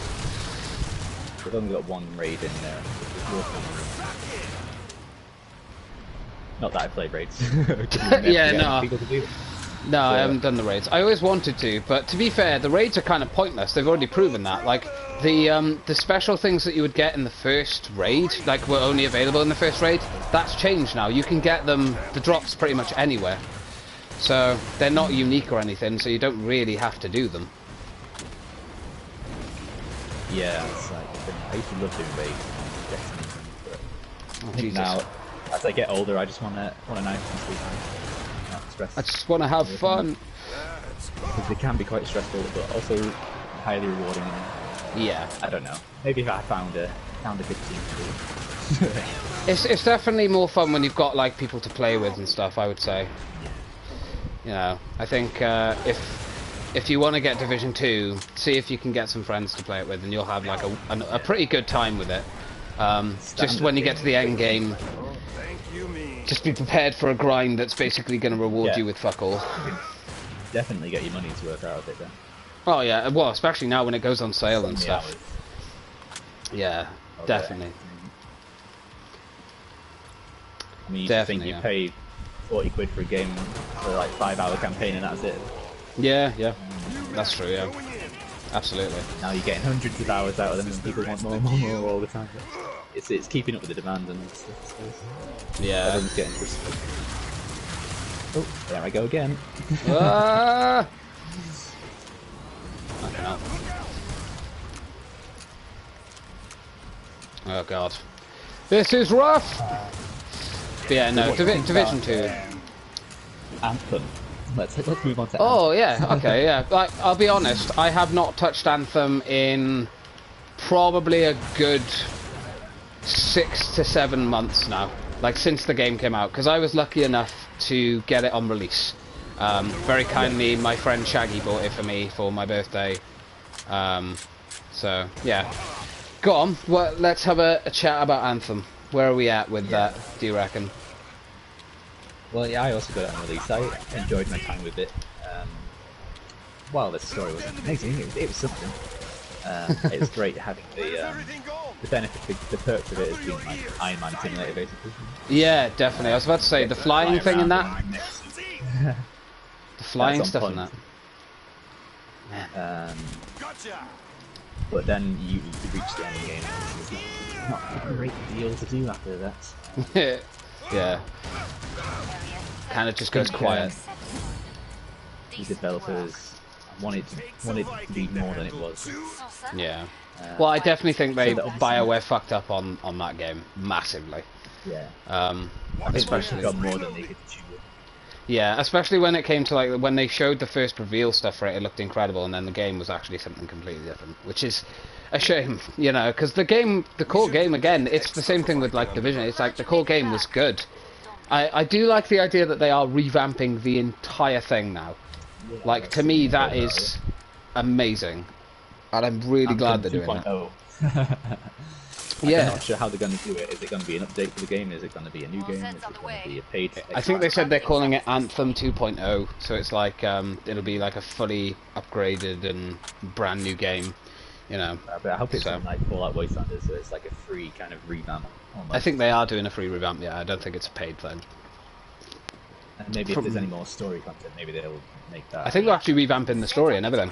They've only got one raid in there, which is Warhammer. Not that I played raids. Yeah, no. People to do it. No, I haven't done the raids. I always wanted to, but to be fair, the raids are kind of pointless. They've already proven that. Like, the special things that you would get in the first raid, like, were only available in the first raid, that's changed now. You can get them, the drops pretty much anywhere. So, they're not unique or anything, so you don't really have to do them. Yeah, it's like, I used to love doing raids and Destiny, but Oh, I think Jesus. now, as I get older, I just want a nice and sleep. Not stress. I just want to have fun. Because they can be quite stressful, but also highly rewarding. Yeah. I don't know. Maybe if I found a good team to do it. It's definitely more fun when you've got, like, people to play with and stuff, I would say. You know, I think if you want to get Division 2, see if you can get some friends to play it with, and you'll have, like, a pretty good time with it. Just when you get to the end game, just be prepared for a grind that's basically going to reward you with fuck all. Definitely get your money's worth out of it then. Oh yeah, well, especially now when it goes on sale and The stuff. hours. Yeah, Oh, definitely. I mean, you Definitely, think you pay 40 quid for a game for like 5-hour campaign and that's it. Yeah, yeah. That's true, yeah. Absolutely. Now you're getting hundreds of hours out of them and people want more all the time. It's keeping up with the demand and stuff. Yeah. Everyone's getting this. Oh, there I go again. Ah! Fucking hell. Oh god. This is rough! But yeah, no, What do you think Division about, 2. Anthem. Let's move on to Anthem. Oh yeah, okay, yeah. Like, I'll be honest, I have not touched Anthem in probably a good 6 to 7 months now. Like, since the game came out, because I was lucky enough to get it on release. Very kindly, my friend Shaggy bought it for me for my birthday. So, yeah. Go on, well, let's have a chat about Anthem. Where are we at with that, do you reckon? Well, yeah, I also got it on release. I enjoyed my time with it. Well, the story was amazing. It was something. It was great having the benefit, the perks of it as being like Iron Man simulator, basically. Yeah, definitely. I was about to say, the flying thing in that. The flying That's on stuff in point. that. But then you reach the end game, and it's not a great deal to do after that. Yeah. Kind of just goes quiet. The developers wanted to be more than it was. Yeah. Well, I definitely think they so that- BioWare fucked up on that game massively. Yeah. Especially. Got more than they could chew. Yeah, especially when it came to like when they showed the first reveal stuff for it, it looked incredible, and then the game was actually something completely different, which is a shame, you know, because the core game again, it's the same thing with like Division. It's like the core game was good. I do like the idea that they are revamping the entire thing now. Like, to me, that is amazing, and I'm really glad they're doing that. 2.0. Yeah. I'm not sure how they're going to do it. Is it going to be an update for the game? Is it going to be a new game? Is it going to be a paid? I think they said they're calling it Anthem 2.0, so it's like it'll be like a fully upgraded and brand new game, you know. But I hope it's So- on like Fallout Wastelanders, so it's like a free kind of revamp. Almost. I think they are doing a free revamp. Yeah, I don't think it's a paid thing. And maybe if there's any more story content, maybe they'll make that. I think they're actually revamping the story and everything.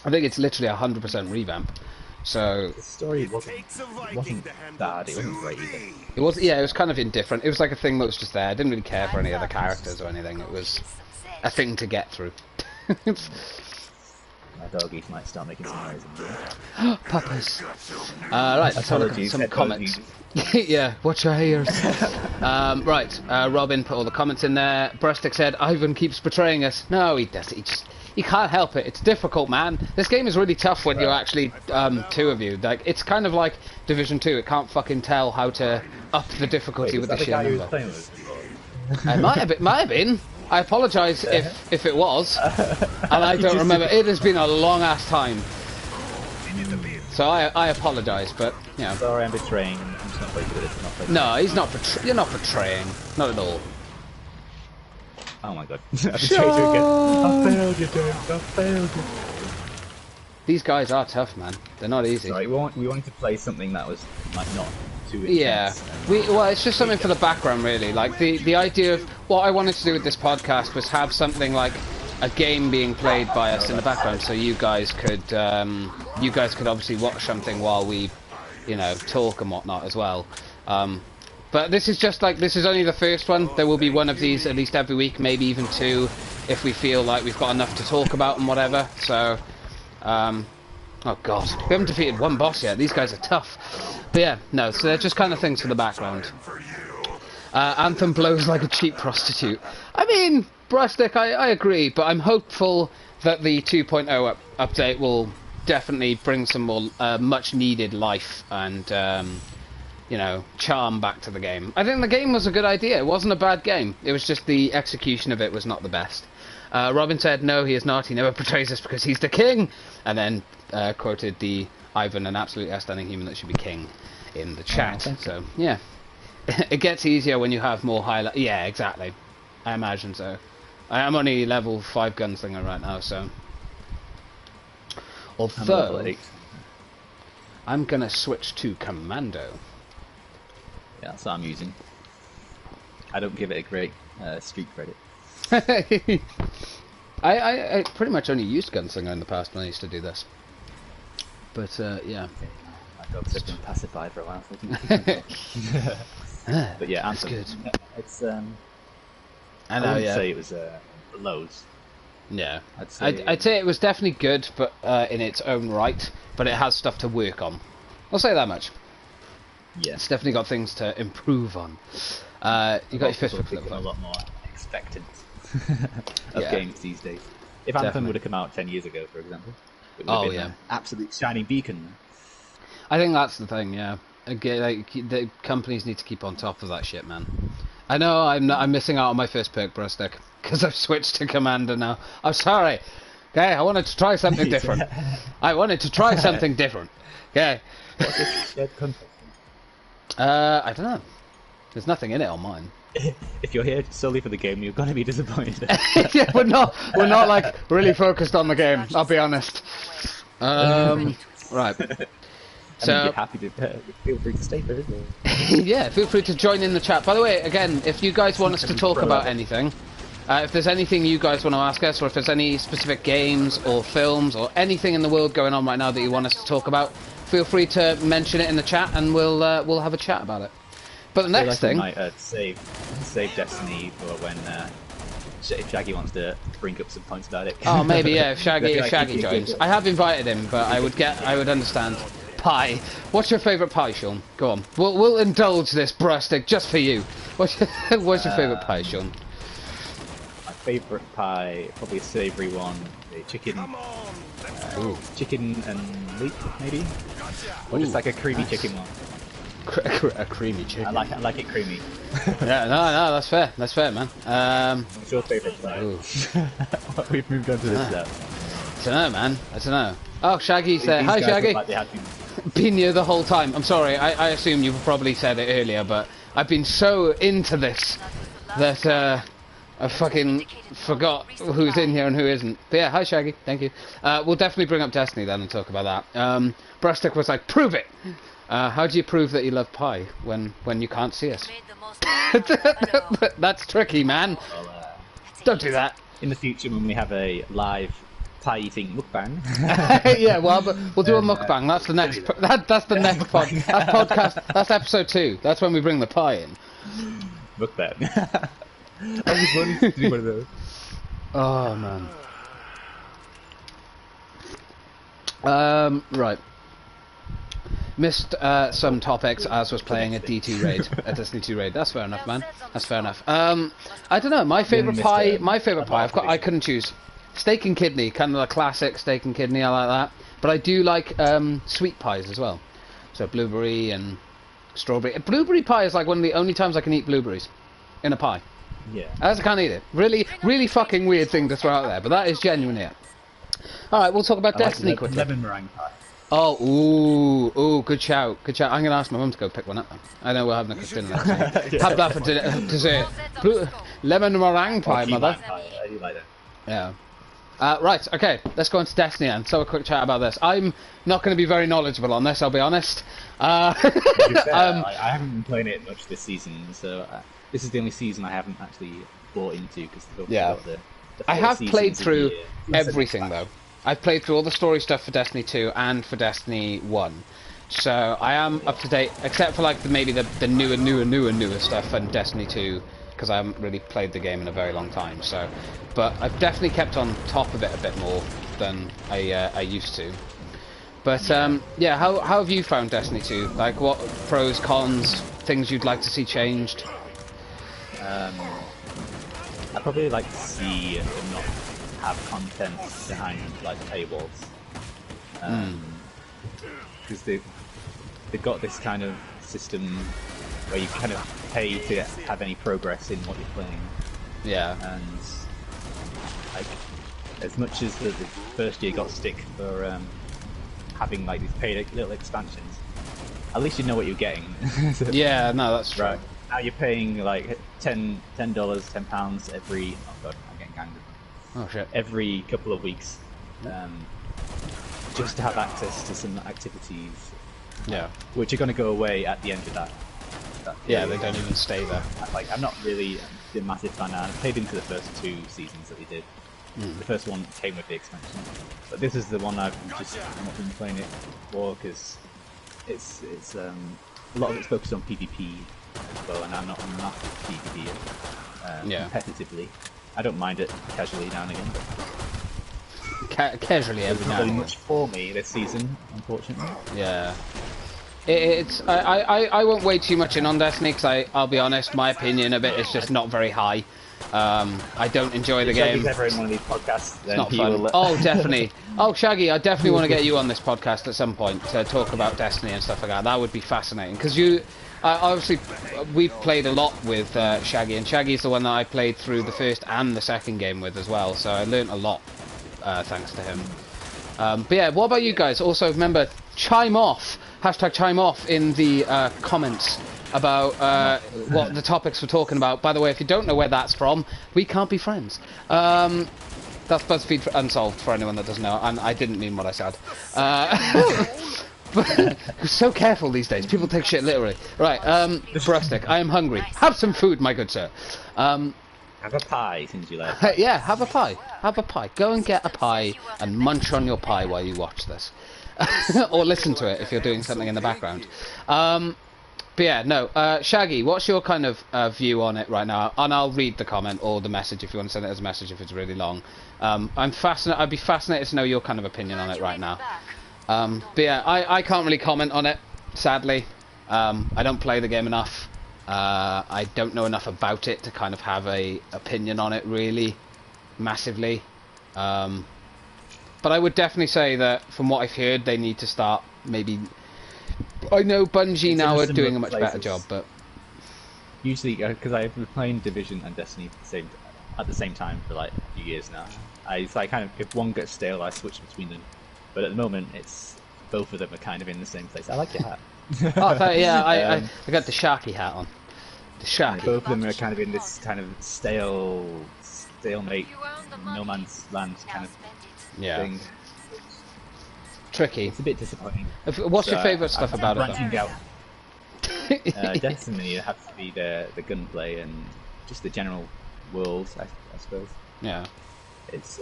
I think it's literally 100% revamp. So the story wasn't bad. It wasn't great either. it was, yeah, it was kind of indifferent. It was like a thing that was just there. I didn't really care for any other characters or anything. It was a thing to get through. My doggies might start making some noise. In Papas. Right, let's have a look at some comments. Yeah, watch your ears. Right, Robin put all the comments in there. Brustic said, Ivan keeps betraying us. No, he doesn't. He can't help it. It's difficult, man. This game is really tough when you're actually two of you. Like, it's kind of like Division 2. It can't fucking tell how to up the difficulty with the shield number. It might have been. I apologise if it was, and I don't remember. It has been a long ass time, so I apologise. But you know, sorry, I'm betraying. I'm just not very good at this. No, he's not. You're not betraying. Not at all. Oh my god! I betrayed you again. I failed you, dude. I failed you. These guys are tough, man. They're not easy. Sorry, we wanted to play something that was like not too intense. Yeah, well, it's just something for the background, really. Like the idea of what I wanted to do with this podcast was have something like a game being played by us in the background, so you guys could obviously watch something while we, you know, talk and whatnot as well. But this is just like, this is only the first one. There will be one of these at least every week, maybe even two, if we feel like we've got enough to talk about and whatever. So, oh god, we haven't defeated one boss yet. These guys are tough. But yeah, no, so they're just kind of things for the background. Anthem blows like a cheap prostitute. I mean, Brustic, I agree, but I'm hopeful that the 2.0 update will definitely bring some more much needed life and you know, charm back to the game. I think the game was a good idea. It wasn't a bad game. It was just the execution of it was not the best. Robin said, no, he is not. He never betrays us because he's the king. And then quoted the Ivan, an absolutely outstanding human that should be king, in the chat. So, yeah. It gets easier when you have more highlight. Yeah, exactly. I imagine so. I am only level 5 gunslinger right now, so. Although, I'm going to switch to Commando. Yeah, that's what I'm using. I don't give it a great street credit. I pretty much only used Gunslinger in the past when I used to do this. But, yeah. Okay. My dogs have been pacified for a while. But yeah, Anthem. That's good. It's, I know, wouldn't say it was loads. Yeah. I'd say it was definitely good, but in its own right. But it has stuff to work on. I'll say that much. Yeah. It's definitely got things to improve on. You got your fist for a lot more expectant of games these days. If Anthem would have come out 10 years ago, for example, it would have been an absolute shining beacon. I think that's the thing, yeah. Again, like, the companies need to keep on top of that shit, man. I know I'm missing out on my first perk, Brustic, because I've switched to Commander now. I'm sorry. Okay, I wanted to try something different. I wanted to try something different. Okay. What's your shared context? I don't know. There's nothing in it on mine. If you're here solely for the game, you're gonna be disappointed. Yeah, we're not like really focused on the game. I'll be honest. Right. So, I mean, you're happy to feel free to stay there, isn't it? yeah, feel free to join in the chat. By the way, again, if you guys want us to talk about anything, if there's anything you guys want to ask us, or if there's any specific games or films or anything in the world going on right now that you want us to talk about, feel free to mention it in the chat, and we'll have a chat about it. But the next thing, might save Destiny for when if Shaggy wants to bring up some points about it. Oh, maybe yeah. If Shaggy joins, I have invited him, but I would understand. Pie. What's your favourite pie, Sean? Go on. We'll indulge this Brustic just for you. What's your favourite pie, Sean? My favourite pie, probably a savoury one. The chicken. Chicken and leek, maybe. Or just like a creamy chicken one. A creamy chicken. I like it creamy. Yeah, no, that's fair. That's fair, man. What's your favourite pie? We've moved on to this now. I don't know, man. I don't know. Oh, Shaggy's there. Hi, Shaggy. Like been here the whole time. I'm sorry. I assume you probably said it earlier, but I've been so into this that I fucking forgot who's in here and who isn't. But yeah, hi, Shaggy. Thank you. We'll definitely bring up Destiny then and talk about that. Brustic was like, prove it. How do you prove that you love pie when you can't see us? That's tricky, man. Don't do that. In the future, when we have a live pie eating mukbang. Yeah, well, but we'll do a mukbang. That's the next. That's the next podcast. That's episode 2. That's when we bring the pie in. Mukbang. I was wanting to do one of those. Oh man. Right. Missed some topics as was playing a D2 raid, a Destiny 2 raid. That's fair enough, man. That's fair enough. I don't know. My favorite pie. My favorite pie. I couldn't choose. Steak and kidney, kind of a classic steak and kidney. I like that. But I do like sweet pies as well. So blueberry and strawberry. Blueberry pie is like one of the only times I can eat blueberries in a pie. Yeah. I just can't eat it. Really, really fucking weird thing to throw out there, but that is genuinely it. All right, we'll talk about Destiny quickly. Lemon meringue pie. Oh, ooh, good shout, good shout. I'm going to ask my mum to go pick one up. I know we're having a dinner next time. Yeah. Have that for dessert. Lemon meringue pie, mother. I do like that. Yeah. Right, okay, let's go into Destiny and so a quick chat about this. I'm not going to be very knowledgeable on this, I'll be honest. To be fair, I haven't been playing it much this season, so this is the only season I haven't actually bought into because I have played through everything though. I've played through all the story stuff for Destiny 2 and for Destiny 1. So I am up to date, except for like maybe the newer stuff and Destiny 2, because I haven't really played the game in a very long time. So, but I've definitely kept on top of it a bit more than I used to. But yeah, how have you found Destiny 2? Like, what pros, cons, things you'd like to see changed? I'd probably like to see them not have content behind like paywalls, because they've got this kind of system where you kind of pay to have any progress in what you're playing. Yeah. And like, as much as the first year got stick for having like these paid little expansions, at least you know what you're getting. Yeah, no, that's true. Right. Now you're paying like £10 £10 every. Oh god, I'm getting ganged. Oh shit. Every couple of weeks, just to have access to some activities. Yeah. Which are going to go away at the end of that Yeah, they don't even stay there. Like, I'm not really a massive fan. I played into the first 2 seasons that they did. The first one came with the expansion, but this is the one I've just not been playing it for because it's a lot of it's focused on PvP as well, and I'm not a massive PvP competitively. I don't mind it casually now and again, but Casually every now not really and much for me this season, unfortunately. Yeah. I won't weigh too much in on Destiny because I'll be honest, my opinion of it is just not very high. I don't enjoy the game. If Shaggy's ever in one of these podcasts, then it's not fun. Oh, definitely. Oh, Shaggy, I definitely want to get you on this podcast at some point to talk about Destiny and stuff like that. That would be fascinating because you, obviously, we've played a lot with Shaggy, and Shaggy's the one that I played through the first and the second game with as well. So I learned a lot thanks to him. But yeah, what about you guys? Also, remember, chime off. Hashtag chime off in the comments about what the topics we're talking about. By the way, if you don't know where that's from, we can't be friends. That's BuzzFeed Unsolved for anyone that doesn't know, and I didn't mean what I said. But so careful these days. People take shit literally. Right, Brustic, I am hungry. Have some food, my good sir. Have a pie since you like. Yeah, have a pie. Have a pie. Go and get a pie and munch on your pie while you watch this. Or listen to it if you're doing something in the background. But yeah, no. Shaggy, what's your kind of view on it right now? And I'll read the comment or the message if you want to send it as a message if it's really long. I'd be fascinated to know your kind of opinion on it right now. But yeah, I can't really comment on it, sadly. I don't play the game enough. I don't know enough about it to kind of have a opinion on it really massively. But I would definitely say that from what I've heard, they need to start maybe. I know Bungie now are doing a much better job, but usually because I've been playing Division and Destiny at the same time for like a few years now. It's like kind of if one gets stale, I switch between them. But at the moment, it's both of them are kind of in the same place. I like your hat. Oh, yeah, I got the Sharky hat on. The Sharky. Both of them are kind of in this kind of stalemate, no man's land kind of thing. Tricky. It's a bit disappointing. What's your favourite stuff about it? Out. Destiny has to be the gunplay and just the general world, I suppose. Yeah. It's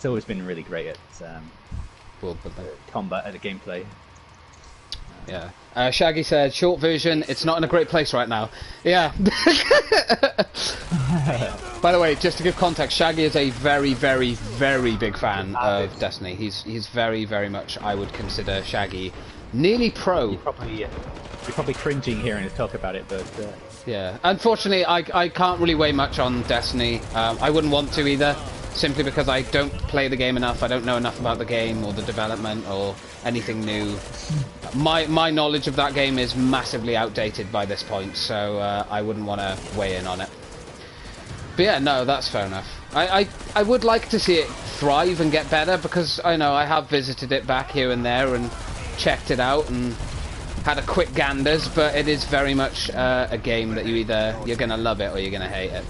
always been really great at world combat, at the gameplay. Yeah. Shaggy said, short version, it's not in a great place right now. Yeah. By the way, just to give context, Shaggy is a very, very, very big fan of Destiny. He's very, very much, I would consider Shaggy nearly pro. You're probably cringing hearing us talk about it, but... Yeah. Unfortunately, I can't really weigh much on Destiny. I wouldn't want to either, simply because I don't play the game enough. I don't know enough about the game or the development or anything new. My knowledge of that game is massively outdated by this point, so I wouldn't want to weigh in on it. But yeah, no, that's fair enough. I would like to see it thrive and get better, because I know I have visited it back here and there and checked it out and had a quick ganders, but it is very much a game that you're gonna love it or you're gonna hate it.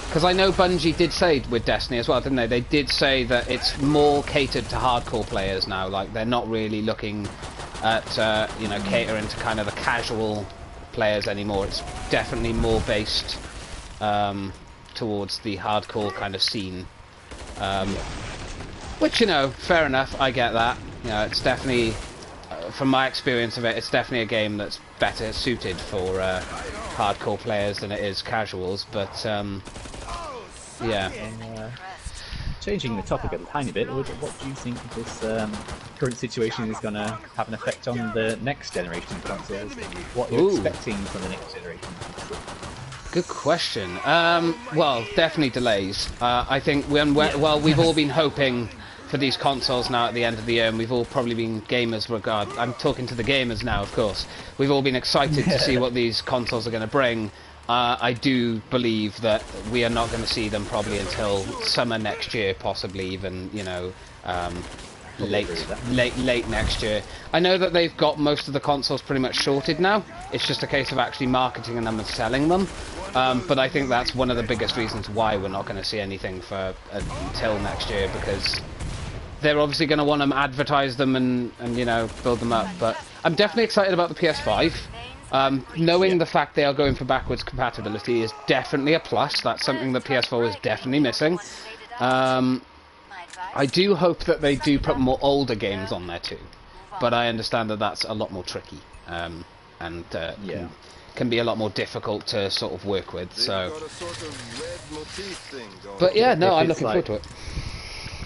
Because I know Bungie did say with Destiny as well, didn't they? They did say that it's more catered to hardcore players now. Like, they're not really looking at you know, catering to kind of the casual players anymore. It's definitely more based towards the hardcore kind of scene. Which, you know, fair enough. I get that. You know, it's definitely, from my experience of it, it's definitely a game that's better suited for hardcore players than it is casuals. But yeah. Changing the topic a tiny bit, what do you think this current situation is going to have an effect on the next generation of consoles? What you're expecting from the next generation of consoles? Good question. Well, definitely delays. I think well, we've all been hoping for these consoles now at the end of the year, and we've all probably been gamers I'm talking to the gamers now, of course. We've all been excited to see what these consoles are going to bring. I do believe that we are not going to see them probably until summer next year, possibly even, you know, late next year. I know that they've got most of the consoles pretty much sorted now. It's just a case of actually marketing them and selling them. But I think that's one of the biggest reasons why we're not going to see anything for until next year, because they're obviously going to want to advertise them and you know, build them up. But I'm definitely excited about the PS5. Knowing the fact they are going for backwards compatibility is definitely a plus. That's something that PS4 is definitely missing. I do hope that they do put more older games on there too, but I understand that that's a lot more tricky and can be a lot more difficult to sort of work with. So, but yeah, no, I'm looking forward to it.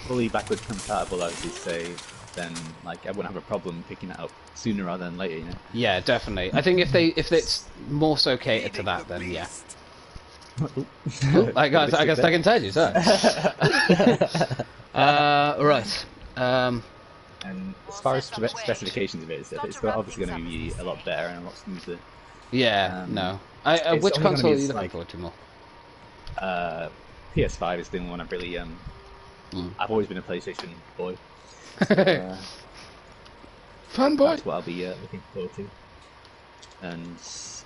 Fully backward compatible, as you say, then like I wouldn't have a problem picking it up sooner rather than later, you know. Yeah, definitely. I think if it's more so catered to that, then yeah. I guess I can tell you, sir. Right. And as far as specifications of it, it's obviously going to be a lot better and a lot smoother. Yeah. No. Which console are you looking forward to more? PS5 is the one I've really. I've always been a PlayStation boy. Fanboy. That's what I'll be looking forward to. And as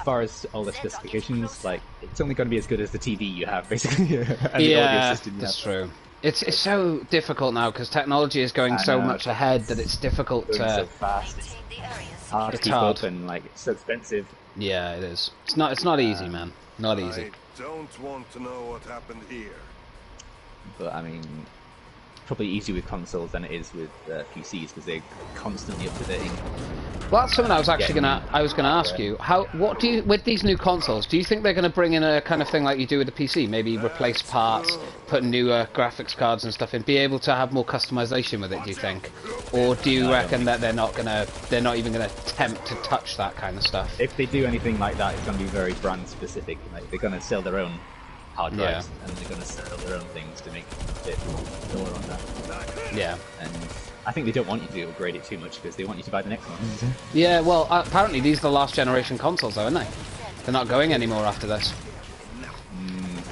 far as all the specifications, like it's only going to be as good as the TV you have, basically. And the audio system you that's have. True. It's so difficult now because technology is going so much ahead that it's difficult to. So fast. It's hard to keep up and like it's so expensive. Yeah, it is. It's not easy, man. Not easy. I don't want to know what happened here. But I mean, probably easier with consoles than it is with PCs because they're constantly up to date. Well, that's something I was actually gonna ask you. What do you, with these new consoles, do you think they're gonna bring in a kind of thing like you do with the PC? Maybe replace parts, put newer graphics cards and stuff in, be able to have more customization with it? Do you think, or do you reckon that they're not even gonna attempt to touch that kind of stuff? If they do anything like that, it's gonna be very brand specific. Like they're gonna sell their own hard drives and they're gonna sell their own things to make it more on that. Yeah. And I think they don't want you to upgrade it too much because they want you to buy the next one. Yeah, well, apparently these are the last generation consoles, though, aren't they? They're not going anymore after this.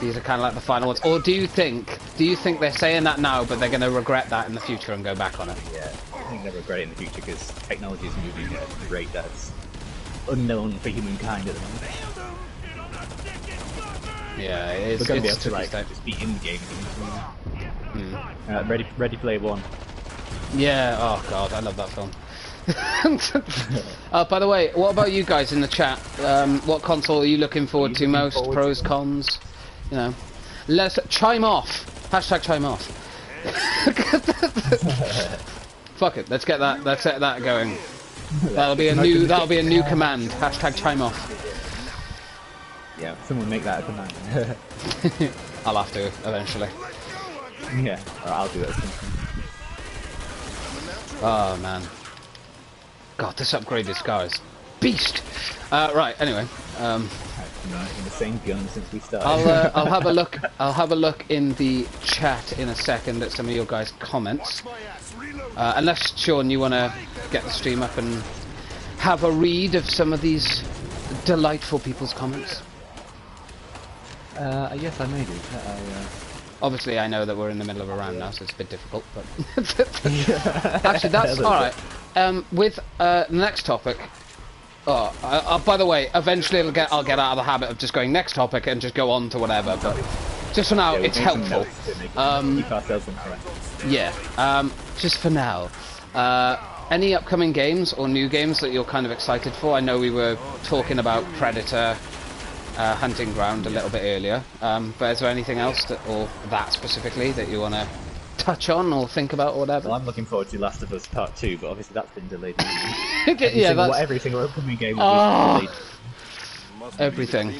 These are kind of like the final ones. Or do you think they're saying that now, but they're going to regret that in the future and go back on it? Yeah, I think they'll regret it in the future because technology is moving at a rate that's unknown for humankind at the moment. Yeah, it is. We're going to be able to like just be in the game. Ready Player One. Yeah, oh god, I love that film. By the way, what about you guys in the chat? What console are you looking forward to most? Pros, cons? You know, let's chime off. Hashtag chime off. fuck it. Let's get that. Let's get that going. That'll be a new. That'll be a new command. Hashtag time off. Yeah, someone make that a command. I'll have to eventually. Yeah, or I'll do it at some point. Oh man. God, this upgraded scar is beast. Right. Anyway. In the same gun since we started. I'll have a look. I'll have a look in the chat in a second at some of your guys' comments. Unless Sean, you want to get the stream up and have a read of some of these delightful people's comments. Yes, I may do. Obviously, I know that we're in the middle of a round now, so it's a bit difficult. But actually, that's all right. With the next topic. By the way, eventually I'll get out of the habit of just going next topic and just go on to whatever. But just for now, it's helpful. Keep ourselves on track. Yeah. Just for now. Any upcoming games or new games that you're kind of excited for? I know we were talking about Predator. Hunting Ground a little bit earlier, but is there anything else or that specifically that you want to touch on or think about or whatever? Well, I'm looking forward to Last of Us Part 2, but obviously that's been delayed. Every single upcoming game will be delayed. Everything.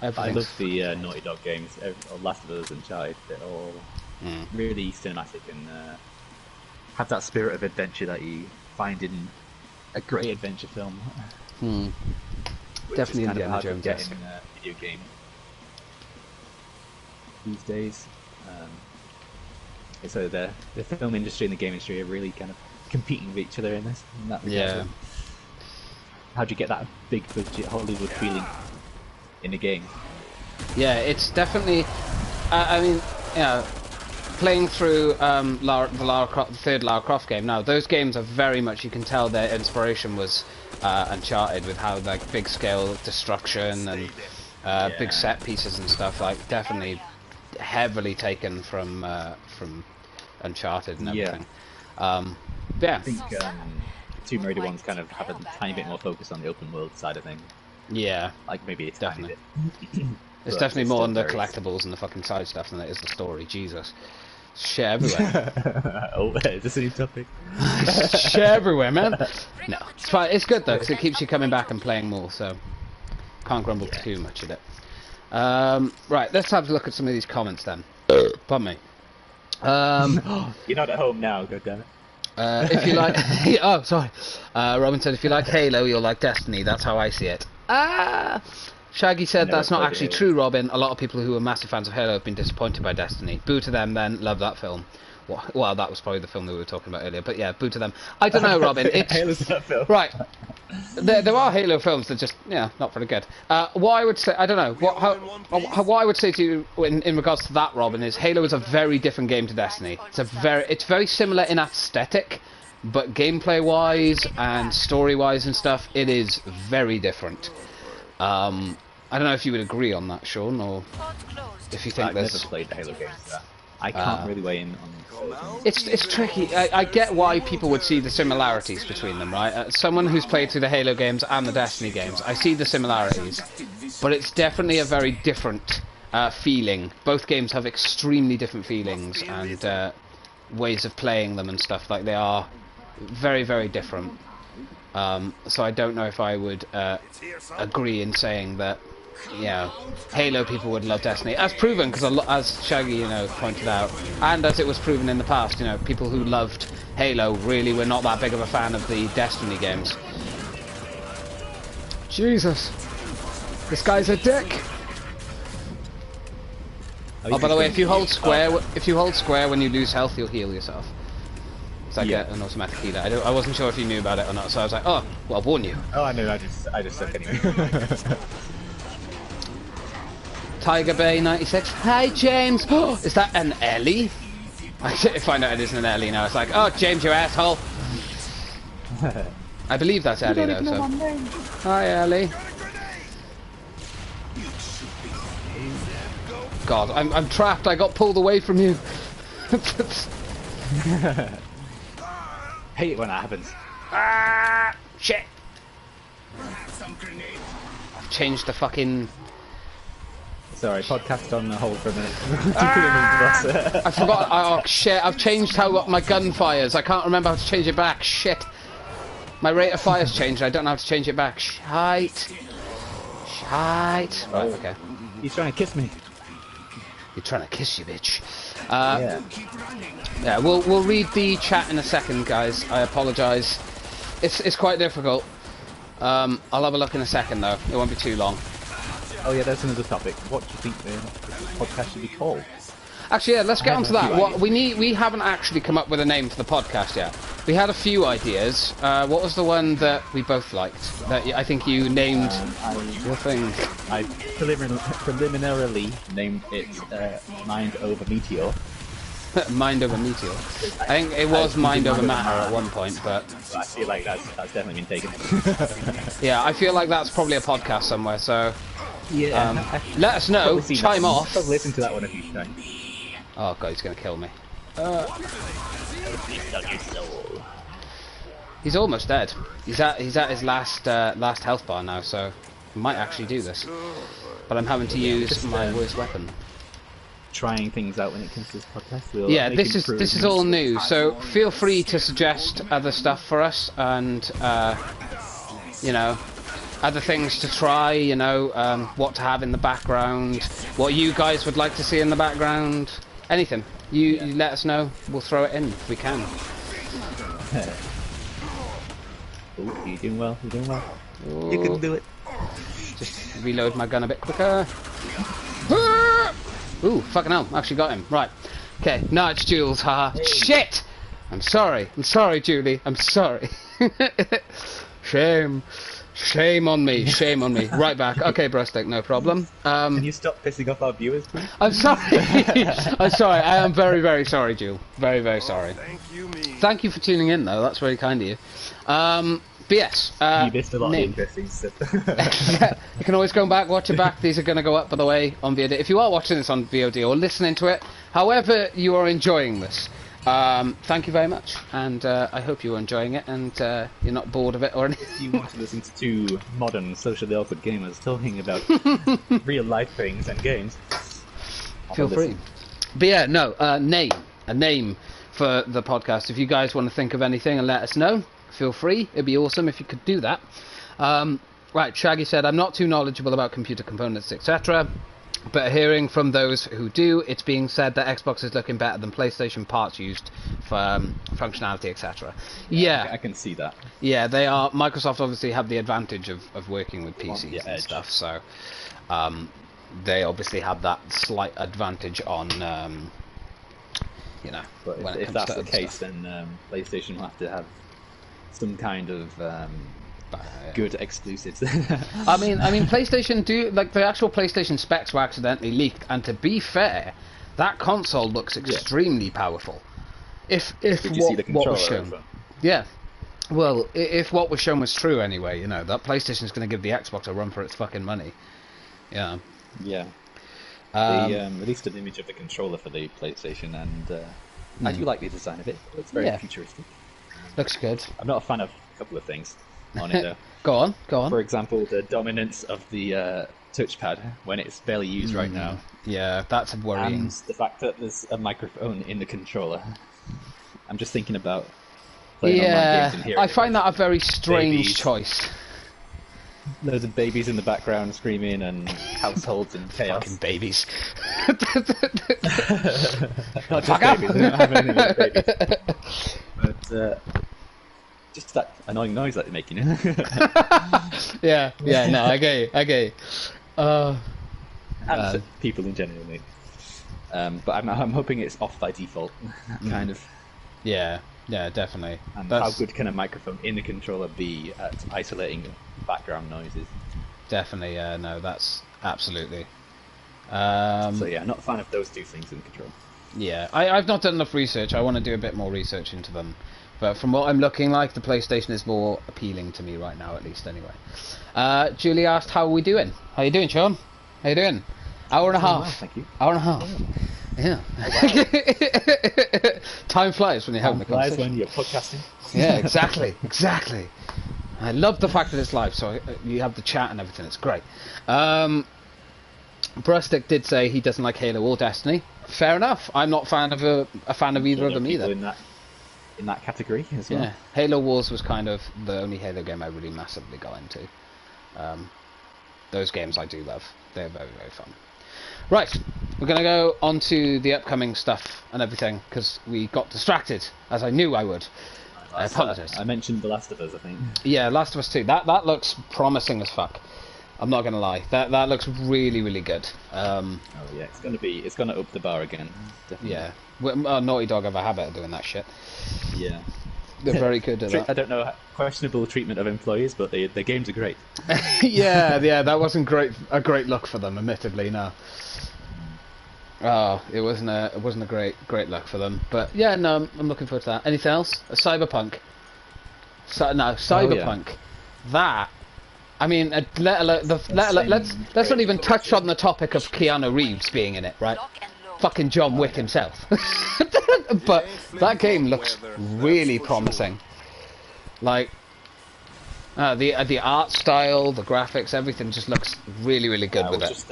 I love the Naughty Dog games, Last of Us, Uncharted. They're all really cinematic and have that spirit of adventure that you find in a great adventure film. Definitely Indiana Jones get in video game these days. So the film industry and the game industry are really kind of competing with each other in this. In that regard. Yeah. How do you get that big budget Hollywood feeling in a game? Yeah, it's definitely. I mean, playing through the third Lara Croft game. Now, those games are very much. You can tell their inspiration was Uncharted, with how like big scale destruction and big set pieces and stuff. Like definitely heavily taken from Uncharted and everything. Yeah. I think Tomb Raider ones kind of have a tiny bit more focus on the open world side of things. Yeah. Like maybe it's definitely. It's But definitely more on the very... collectibles and the fucking side stuff than it is the story. Jesus. Shit everywhere. Is this a new topic? Shit everywhere, man. No, it's fine. It's good though, because it keeps you coming back and playing more, so can't grumble too much at it. Right, let's have a look at some of these comments then. Pardon me. You're not at home now, goddammit. If you like... oh, sorry. Robin said, if you like Halo, you'll like Destiny. That's how I see it. Shaggy said that's not actually true, Robin. A lot of people who are massive fans of Halo have been disappointed by Destiny. Boo to them then, love that film. Well, that was probably the film that we were talking about earlier, but yeah, boo to them. I don't know, Robin. Halo's that film. Right. There are Halo films that just, not very good. What I would say, I don't know, what I would say to you in regards to that, Robin, is Halo is a very different game to Destiny. It's very similar in aesthetic, but gameplay-wise and story-wise and stuff, it is very different. I don't know if you would agree on that, Sean, or if you think I've never played the Halo games. I can't really weigh in on it. It's tricky. I get why people would see the similarities between them, right? Someone who's played through the Halo games and the Destiny games, I see the similarities, but it's definitely a very different feeling. Both games have extremely different feelings and ways of playing them and stuff. Like they are very, very different. So I don't know if I would agree in saying that. Halo people would love Destiny, as proven, because as Shaggy, pointed out, and as it was proven in the past, people who loved Halo really were not that big of a fan of the Destiny games. Jesus, this guy's a dick. Oh, by the way, if you hold square when you lose health, you'll heal yourself. It's like an automatic healer. I wasn't sure if you knew about it or not, so I was like, oh, well, I'll warn you. Oh, I knew. I just suck anyway. Tiger Bay 96. Hi James. Oh, is that an Ellie? I find out it isn't an Ellie now. It's like, oh James, you asshole. I believe that's Ellie though. So. Hi Ellie. God, I'm trapped. I got pulled away from you. Hate it when that happens. Ah, shit. I've changed the fucking. Sorry, podcast on hold for a minute. I forgot. Oh shit! I've changed how my gun fires. I can't remember how to change it back. Shit. My rate of fire's changed. I don't know how to change it back. Shite. Right. Okay. He's trying to kiss me. You're trying to kiss you, bitch. Yeah. Yeah. We'll read the chat in a second, guys. I apologise. It's quite difficult. I'll have a look in a second though. It won't be too long. Oh yeah, there's another topic. What do you think the podcast should be called? Actually, yeah, let's get onto that. What we haven't actually come up with a name for the podcast yet. We had a few ideas. What was the one that we both liked? That I think you named your thing. I preliminarily named it Mind Over Meteor. Mind Over Meteor. I think it was Mind Over Matter at one point, but I feel like that's definitely been taken. yeah, I feel like that's probably a podcast somewhere. So yeah, let us know. Chime off. I've listened to that one a few times. Oh god, he's gonna kill me. He's almost dead. He's at his last health bar now, so he might actually do this. But I'm having to use my worst weapon. Trying things out when it comes to this podcast. Yeah, this is all new, so feel free to suggest other stuff for us, and you know, other things to try. You know, what to have in the background, what you guys would like to see in the background, anything. You let us know. We'll throw it in if we can. Oh, you're doing well. You're doing well. Ooh. You can do it. Just reload my gun a bit quicker. Ooh, fucking hell, actually got him. Right. Okay, now it's Jules, haha. Hey. Shit! I'm sorry, Julie, I'm sorry. Shame on me, Right back. Okay, Brustic, no problem. Can you stop pissing off our viewers, please? I'm sorry. I'm sorry, I am very, very sorry, Jules. Very, very sorry. Thank you for tuning in, though, that's very kind of you. But yes, you missed a lot of interesting stuff. You can always go back, watch it back. These are going to go up, by the way, on VOD. If you are watching this on VOD or listening to it, however you are enjoying this, thank you very much, and I hope you're enjoying it, and you're not bored of it or anything. You want to listen to two modern, socially awkward gamers talking about real-life things and games. Feel free. But yeah, no, a name for the podcast. If you guys want to think of anything and let us know, feel free. It'd be awesome if you could do that. Right, Shaggy said, I'm not too knowledgeable about computer components, etc. But hearing from those who do, it's being said that Xbox is looking better than PlayStation parts used for functionality, etc. Yeah, I can see that. Yeah, they are. Microsoft obviously have the advantage of working with PCs and stuff, so they obviously have that slight advantage on, you know. But if that's the case, then PlayStation will have to have some kind of good exclusives. I mean, PlayStation the actual PlayStation specs were accidentally leaked, and to be fair, that console looks extremely powerful. If what was shown, yeah, well, if what was shown was true anyway, you know, that PlayStation is going to give the Xbox a run for its fucking money. Yeah. Yeah. They released an image of the controller for the PlayStation, and I do like the design of it. It's very futuristic. Looks good. I'm not a fan of a couple of things on it, though. Go on. For example, the dominance of the touchpad when it's barely used right now. Yeah, that's worrying. And the fact that there's a microphone in the controller. I'm just thinking about playing online games and hearing I find that a very strange choice. Loads of babies in the background screaming and households in chaos. Fucking babies. Not just babies, we don't have anything with babies. But just that annoying noise that they're making. yeah, no, I get you. And people in general, mate. But I'm hoping it's off by default, kind of. Yeah, definitely. And how good can a microphone in the controller be at isolating background noises? Definitely, no, that's absolutely. So yeah, not a fan of those two things in the controller. Yeah, I've not done enough research. I want to do a bit more research into them. But from what I'm looking like, the PlayStation is more appealing to me right now, at least anyway. Julie asked, how are we doing? How you doing, Sean? How you doing? Hour and a half. Well, thank you. Hour and a half. Yeah. Time flies when you're having a conversation. When you're podcasting. Yeah, exactly. I love the fact that it's live, so you have the chat and everything. It's great. Brustic did say he doesn't like Halo or Destiny. Fair enough. I'm not fan of a fan of either of them either. In that category as well. Yeah, Halo Wars was kind of the only Halo game I really massively got into. Those games I do love. They're very, very fun. Right, we're going to go on to the upcoming stuff and everything, because we got distracted, as I knew I would. I apologise. I mentioned The Last of Us, I think. Yeah, Last of Us 2. That looks promising as fuck. I'm not going to lie. That looks really, really good. Oh yeah, it's gonna up the bar again. Definitely. Yeah. Well, Naughty Dog have a habit of doing that shit. Yeah. They're very good at that. I don't know, questionable treatment of employees, but their games are great. yeah, that wasn't a great look for them, admittedly, no. Oh, it wasn't a great look for them. But yeah, no, I'm looking forward to that. Anything else? Cyberpunk. Cyberpunk. Yeah. That. I mean, let's not even touch on the topic of Keanu Reeves being in it, right? Fucking John Wick himself. But that game looks really promising. Like, the art style, the graphics, everything just looks really, really good with it. Just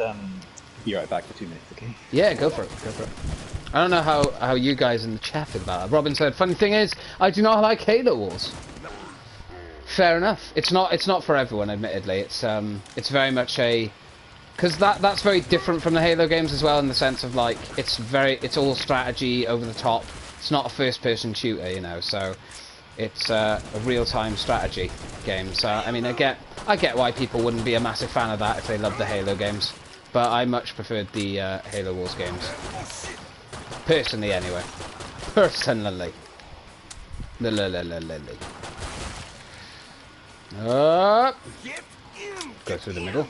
be right back for 2 minutes, okay? Yeah, go for it. I don't know how you guys in the chat feel about it. Robin said, funny thing is, I do not like Halo Wars. Fair enough. It's not for everyone, admittedly. It's very much because that's very different from the Halo games as well, in the sense of like it's all strategy over the top. It's not a first-person shooter, you know. So it's a real-time strategy game. So I mean, I get why people wouldn't be a massive fan of that if they love the Halo games. But I much preferred the Halo Wars games. Personally, anyway. Personally. Go through the middle.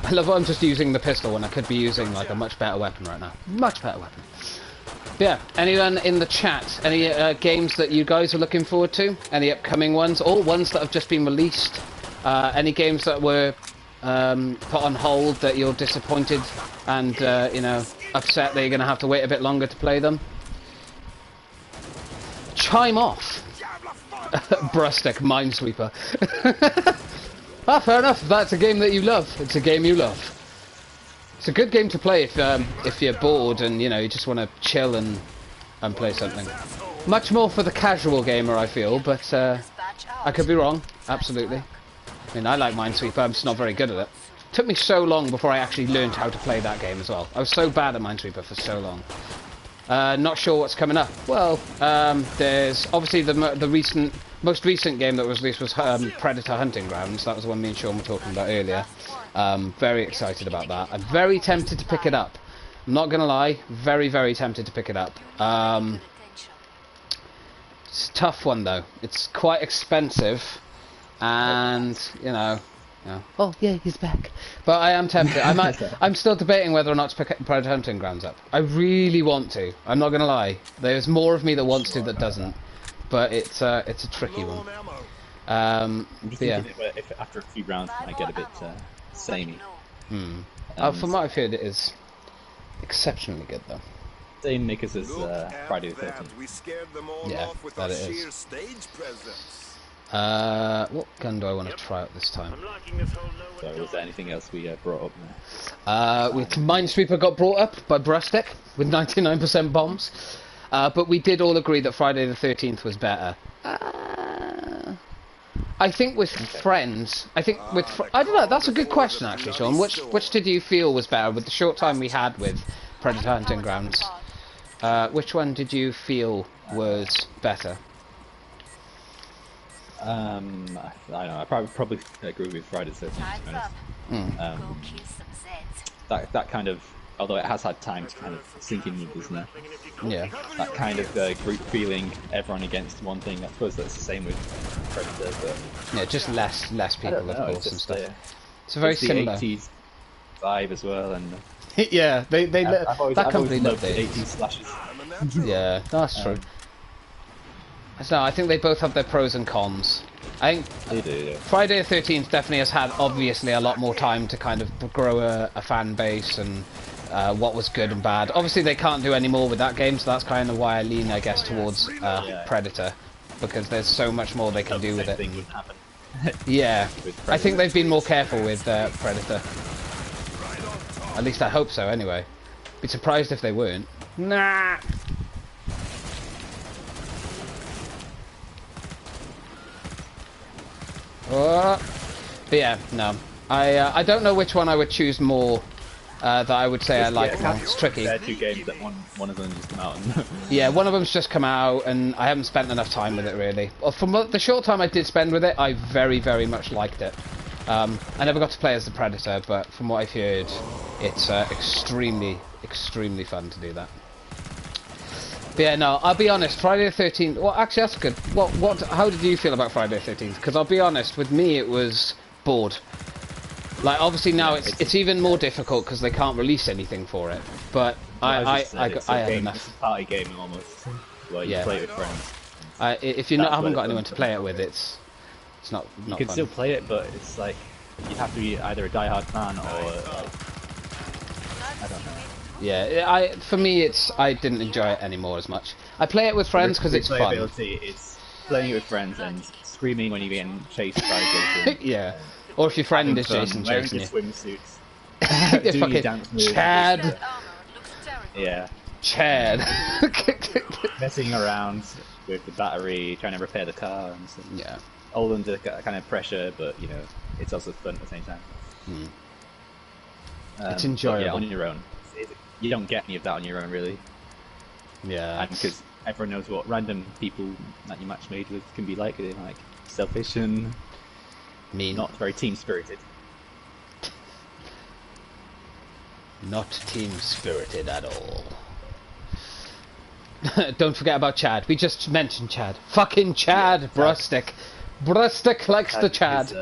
I love how I'm just using the pistol when I could be using like a much better weapon right now. Much better weapon. But yeah, anyone in the chat, any games that you guys are looking forward to? Any upcoming ones? Or ones that have just been released? Any games that were put on hold that you're disappointed and you know, upset that you're going to have to wait a bit longer to play them? Chime off. Brustic Minesweeper. Fair enough. That's a game that you love. It's a game you love. It's a good game to play if you're bored and you know you just want to chill and play something. Much more for the casual gamer, I feel, but I could be wrong. Absolutely. I mean, I like Minesweeper. I'm just not very good at it. It took me so long before I actually learned how to play that game as well. I was so bad at Minesweeper for so long. Not sure what's coming up. Well, there's obviously the most recent game that was released was Predator Hunting Grounds. That was the one me and Sean were talking about earlier. Very excited about that. I'm very tempted to pick it up. I'm not gonna lie, very, very tempted to pick it up. It's a tough one though. It's quite expensive, and you know. Yeah. Oh yeah, he's back. But I am tempted. I'm still debating whether or not to pick Predator Hunting Grounds up. I really want to. I'm not gonna lie. There's more of me that wants to that doesn't. But it's a tricky one. I'm just thinking if after a few rounds it might get a bit samey. From what I've heard, it is exceptionally good though. Same makers as Friday the 13th. Yeah, that it is. What gun do I want to try out this time? So was there anything else we brought up there? Minesweeper got brought up by Brustic with 99% bombs. But we did all agree that Friday the 13th was better. I think with friends, I don't know, that's a good question actually, Sean. Which did you feel was better with the short time we had with Predator Hunting Grounds? Which one did you feel was better? I don't know, I probably agree with Friday the 13th. That kind of, although it has had time to kind of sink in with, isn't it? Yeah. That kind of group feeling, everyone against one thing. I suppose that's the same with Predator, but yeah, just less people, of course, and stuff. It's a very it's the similar 80s vibe as well, and yeah, that company loved the it. 80s slashes. Yeah, that's true. So I think they both have their pros and cons. I think they do, yeah. Friday the 13th definitely has had obviously a lot more time to kind of grow a fan base and what was good and bad. Obviously they can't do any more with that game, so that's kind of why I lean, I guess, towards Predator, because there's so much more they can do with it. Yeah, I think they've been more careful with Predator. At least I hope so, anyway. Be surprised if they weren't. Nah! But yeah, no. I don't know which one I would choose more. That I would say I like more. It's tricky. They're two games that one of them just come out. And yeah, one of them's just come out, and I haven't spent enough time with it really. Well, from the short time I did spend with it, I very, very much liked it. I never got to play as the Predator, but from what I've heard, it's extremely, extremely fun to do that. But yeah, no, I'll be honest. Friday the 13th. Well, actually, that's good. How did you feel about Friday the 13th? Because I'll be honest, with me, it was bored. Like, obviously now it's even more difficult because they can't release anything for it. But I had enough. It's a party game almost. Well, you play it with friends. If you haven't got anyone to play it with, it's not You can fun. still play it, but it's like you have to be either a die-hard fan or I don't know. Yeah, for me, I didn't enjoy it anymore as much. I play it with friends because it's fun. It's playing it with friends and screaming when you're getting chased by Jason. Yeah. Or if your friend is Jason wearing chasing the you. swimsuits. You doing fucking your dance moves. Chad. Yeah. Chad. Messing around with the battery, trying to repair the car and stuff. Yeah. All under kind of pressure, but you know, it's also fun at the same time. It's enjoyable. Yeah, on your own. You don't get any of that on your own, really. Yeah. Because everyone knows what random people that you match made with can be like. They're like selfish and mean. not very team spirited. Not team spirited at all. Don't forget about Chad. We just mentioned Chad. Fucking Chad, Brustic. Brustic likes the Chad.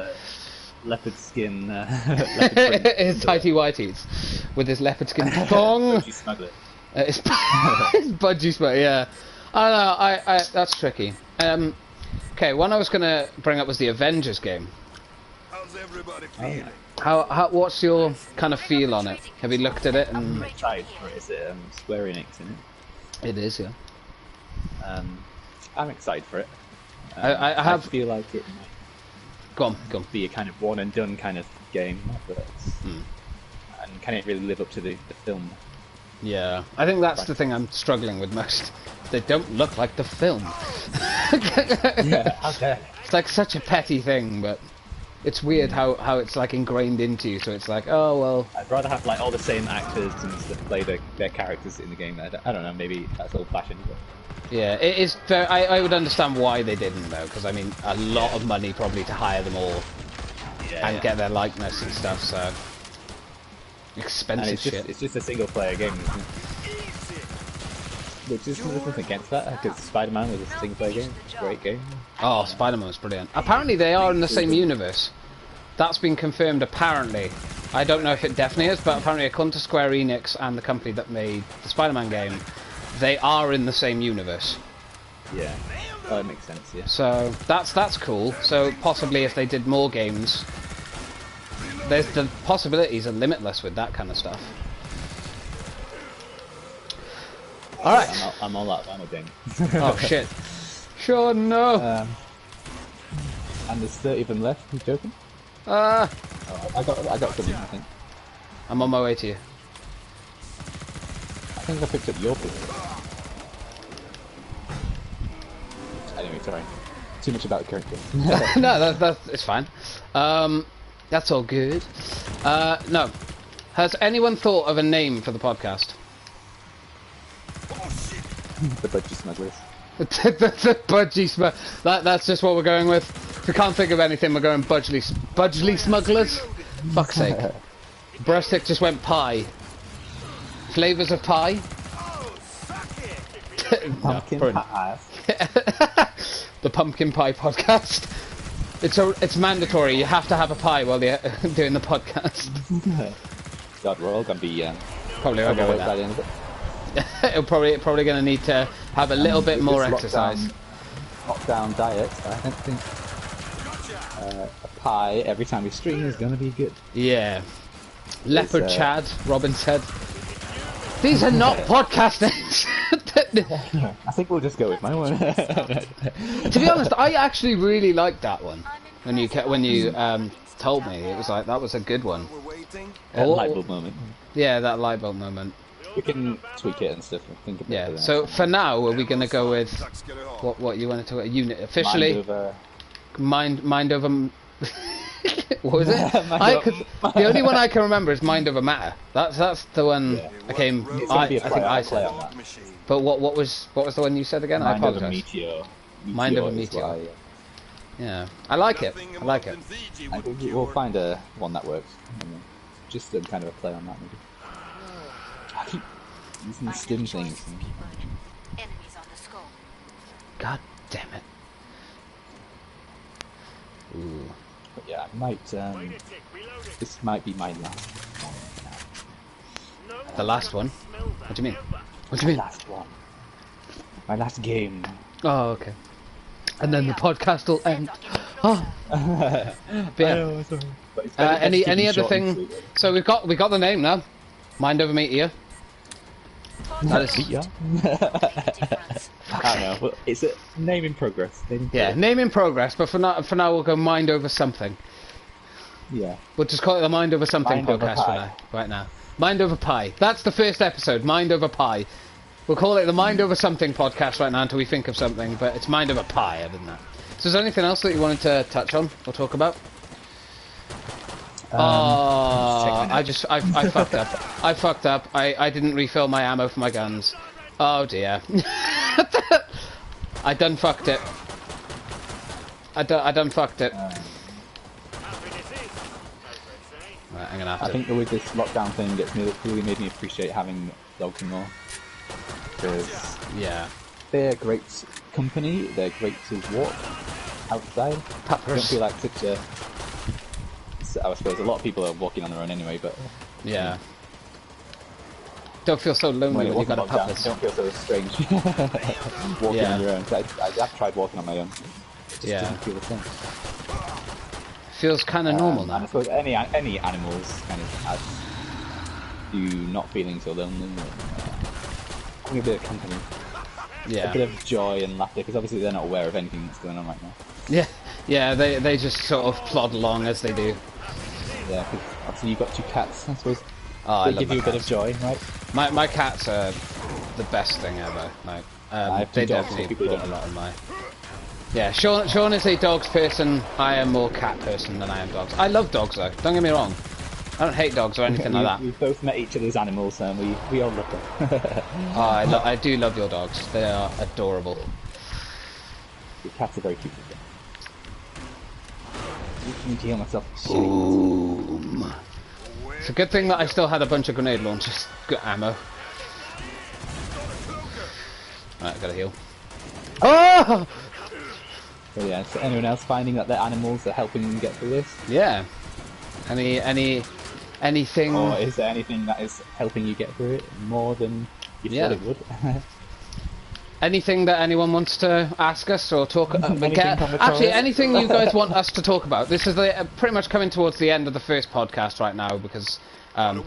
Leopard skin. Leopard print his tighty whities with his leopard skin thong. Budgie smuggler. It's budgie smuggler. Yeah. I don't know. That's tricky. Okay, one I was gonna bring up was the Avengers game. How's everybody feeling? How what's your kind of feel on it? Have you looked at it? I'm excited for it. Is it Square Enix in it? It is, yeah. I'm excited for it. I feel like it might Go on. be a kind of one and done kind of game, but and can it really live up to the film? Yeah, I think that's the thing I'm struggling with most. They don't look like the film. Yeah, how dare. It's like such a petty thing, but it's weird how it's like ingrained into you. So it's like, oh well. I'd rather have like all the same actors and stuff play their characters in the game. I don't know, maybe that's old-fashioned. But... Yeah, it is. I would understand why they didn't though, because I mean, a lot of money probably to hire them all and get their likeness and stuff. So expensive it's shit. It's just a single-player game, isn't it? Which is nothing against that, because Spider-Man was a single-player game. Great game. Oh, Spider-Man was brilliant. Apparently they are in the same universe. That's been confirmed apparently. I don't know if it definitely is, but apparently according to Square Enix and the company that made the Spider-Man game, they are in the same universe. Yeah, that makes sense, yeah. So that's cool. So possibly if they did more games, the possibilities are limitless with that kind of stuff. Alright. I'm all out of ammo game. Oh shit. Sure, no. And there's 30 of them left, you joking? I got something, I think. I'm on my way to you. I think I picked up your pistol. Anyway, sorry. Too much about the character. No, it's fine. That's all good. No. Has anyone thought of a name for the podcast? The Budgie Smugglers. the Budgie Smugglers. That's just what we're going with. If we can't think of anything, we're going Budgie Smugglers? Fuck's sake. Brustic just went pie. Flavours of pie? Pumpkin pie. The Pumpkin Pie Podcast. It's mandatory. You have to have a pie while you're doing the podcast. God, we're all gonna be Probably won't go with by the end of it. It'll probably going to need to have a little bit more exercise. Lockdown diet. I don't think a pie every time we stream is gonna be good. Yeah. Leopard Chad, Robin said. These are not podcast names. I think we'll just go with my one. To be honest, I actually really liked that one. When you told me, it was like that was a good one. We're waiting. Light bulb moment. Yeah, that light bulb moment. We can tweak it and stuff. And think about it Yeah. for the So next for time. now, are we going to go with Let's get it on. what you wanted to unit officially? Mind over... Mind over. What was it? The only one I can remember is Mind over Matter. That's the one Yeah. I came. It's I gonna be a think play I on said. that. Machine. But what was the one you said again? I Mind over apologize. Meteor. Mind over is what Meteor. Yeah, I like it. Nothing I like it. than Fiji I would think cure we'll it. find one that works. Just kind of a play on that, maybe. I keep using the stim things. Enemies on the scope. God damn it. Ooh. But yeah, I might. This might be my last. The last one? What do you mean? What do you My mean? last one. My last game. Oh, okay. And then the podcast will end. Oh. But yeah. But it's better to keep Any it other short and thing? sweet. So we got the name now. Mind over Meteor. That is, Yeah. Difference. I don't know, but it's a name in progress. yeah, name in progress. But for now we'll go Mind over something. Yeah. We'll just call it the Mind over something Mind Over podcast for Pie. now. Right now. Mind over pie. That's the first episode. Mind over pie. We'll call it the Mind over something podcast right now until we think of something. But it's Mind over pie, other than that. So is there anything else that you wanted to touch on or talk about? I fucked up. I fucked up. I didn't refill my ammo for my guns. Oh dear. I done fucked it. I done fucked it. Right, I'm gonna have I to. think that with this lockdown thing, it's really made me appreciate having dogs more. Because Yeah. they're a great company, they're great to walk outside. I don't Peppers. feel like such a... I suppose a lot of people are walking on their own anyway, but Yeah. Don't feel so lonely when when you're you've got a walking lockdown, puppet. you don't feel so strange. Walking Yeah. on your own. I've tried walking on my own. It just Yeah. doesn't feel the same. Feels kind of normal And I now. suppose any animals kind of add to not feeling so lonely. Having a bit of company, a Yeah. bit of joy and laughter, because obviously they're not aware of anything that's going on right now. Yeah. Yeah. They just sort of plod along as they do. Yeah, because obviously you've got 2 cats, I suppose. Oh, I They love give my you a bit of cats. joy, right? My cats are the best thing ever. Like, I have they 2 dogs, so definitely people brought don't a know. lot of my. Yeah, Sean is a dogs person. I am more cat person than I am dogs. I love dogs though. Don't get me wrong. I don't hate dogs or anything like that. We've both met each other's animals, and we all love them. Oh, I do love your dogs. They are adorable. The cats are very cute. You can heal myself. Boom. It's a good thing that I still had a bunch of grenade launchers. Good ammo. Right, I gotta heal. Oh! So yeah, so anyone else finding that their animals are helping them get through this? Yeah. Anything? Or is there anything that is helping you get through it more than you Yeah. thought it would? Anything that anyone wants to ask us or talk Anything comatose? actually, anything you guys want us to talk about. This is pretty much coming towards the end of the first podcast right now because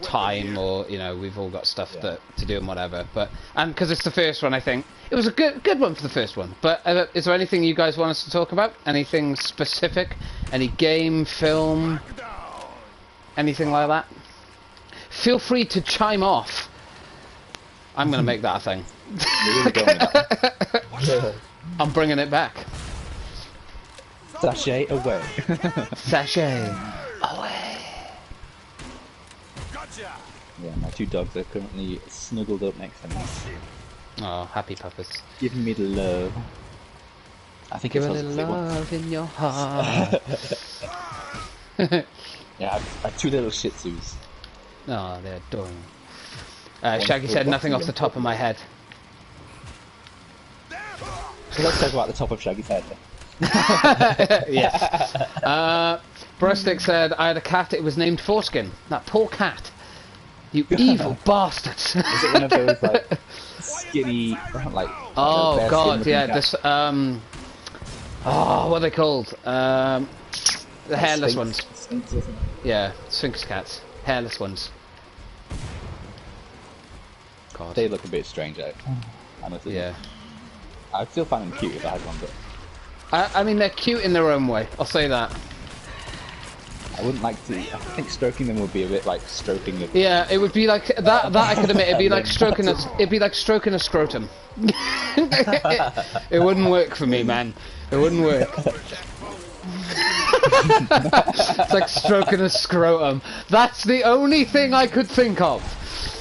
time or we've all got stuff to do and whatever. But and because it's the first one, I think it was a good one for the first one. But is there anything you guys want us to talk about? Anything specific? Any game, film, anything like that? Feel free to chime off. I'm gonna make that a thing. You're really going with that. I'm bringing it back. Sachet away. Sachet away. Gotcha. Yeah, my 2 dogs are currently snuggled up next to me, Oh, happy puppets. giving me the love. I think Give it's a supposed little to say once. love in your heart. Yeah, I have 2 little Shih Tzus. Oh, they're adorable. Shaggy said nothing off the top of my head. So let's talk about the top of Shaggy's head. Yes. Brustick said, I had a cat, it was named Foreskin. That poor cat. You evil bastards. Is it one of those like skinny, like? Oh bare god, skin-looking yeah, cats? this, what are they called? The hairless Sphinx- ones. Sphinx or something. Yeah, Sphinx cats. Hairless ones. God. They look a bit strange, I must admit. Yeah. I'd still find them cute if I had one, but I mean, they're cute in their own way. I'll say that. I wouldn't like to. I think stroking them would be a bit like stroking the. Yeah, it would be like that. That I could admit. It'd be like stroking a. It'd be like stroking a scrotum. It wouldn't work for me, man. It wouldn't work. It's like stroking a scrotum. That's the only thing I could think of.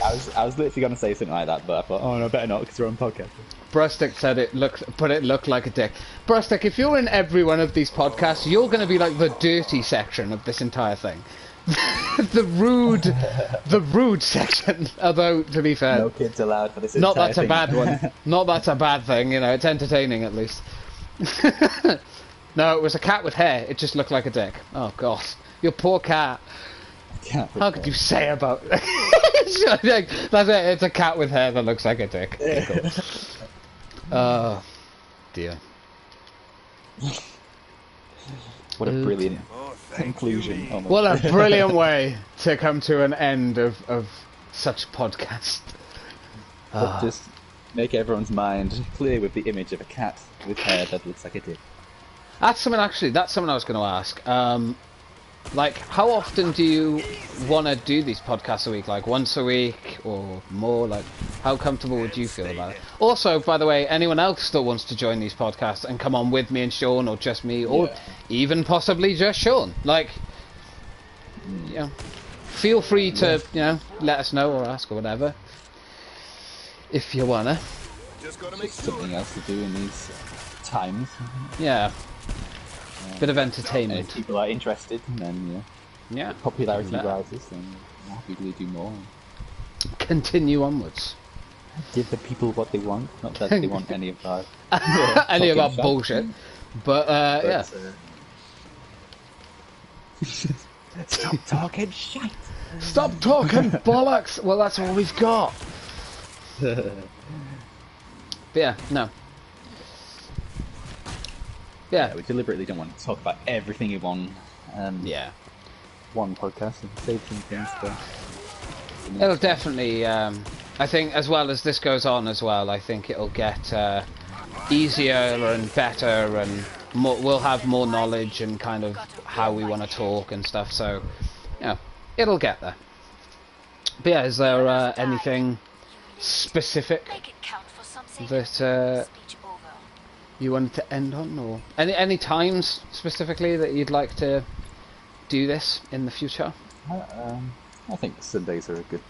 I was literally gonna say something like that, but I thought, oh no, better not because we're on podcast. Brustic said it looked like a dick. Brustic, if you're in every one of these podcasts, you're going to be like the dirty section of this entire thing. the rude section. Although, to be fair, No kids allowed for this. not entire that's a thing. bad one. Not that's a bad thing. You know, it's entertaining at least. No, it was a cat with hair. It just looked like a dick. Oh god, your poor cat. Yeah, How could you say about? That's it. It's a cat with hair that looks like a dick. Okay, cool. Oh dear. What a brilliant Oh, thank conclusion. you. Oh my What God. a brilliant way to come to an end of such podcast. But just make everyone's mind clear with the image of a cat with hair that looks like a dick. That's something I was going to ask. Like, how often do you want to do these podcasts a week? Like, once a week or more? Like, how comfortable would you feel about it? Also, by the way, anyone else that wants to join these podcasts and come on with me and Sean, or just me, or even possibly just Sean, like, you know, feel free to, you know, let us know or ask or whatever, if you wanna. Just gotta make sure. Something else to do in these times. Yeah, bit of And entertainment. if people are interested, then Yeah, popularity Yeah. rises, then we'll happily do more. continue onwards. Give the people what they want, not that they want any of our Any of our talking shop. bullshit, but yeah. Stop talking shit. Stop talking bollocks! Well, that's all we've got. But yeah, no. Yeah, We deliberately don't want to talk about everything in one yeah. one podcast and save some things for. It'll definitely, I think, as well as this goes on as well, I think it'll get easier and better, and more, we'll have more knowledge and kind of how we want to talk and stuff, so, yeah, it'll get there. But yeah, is there anything specific Make it count for something. that Speech over. you wanted to end on, or any times specifically that you'd like to do this in the future? I think Sundays are a good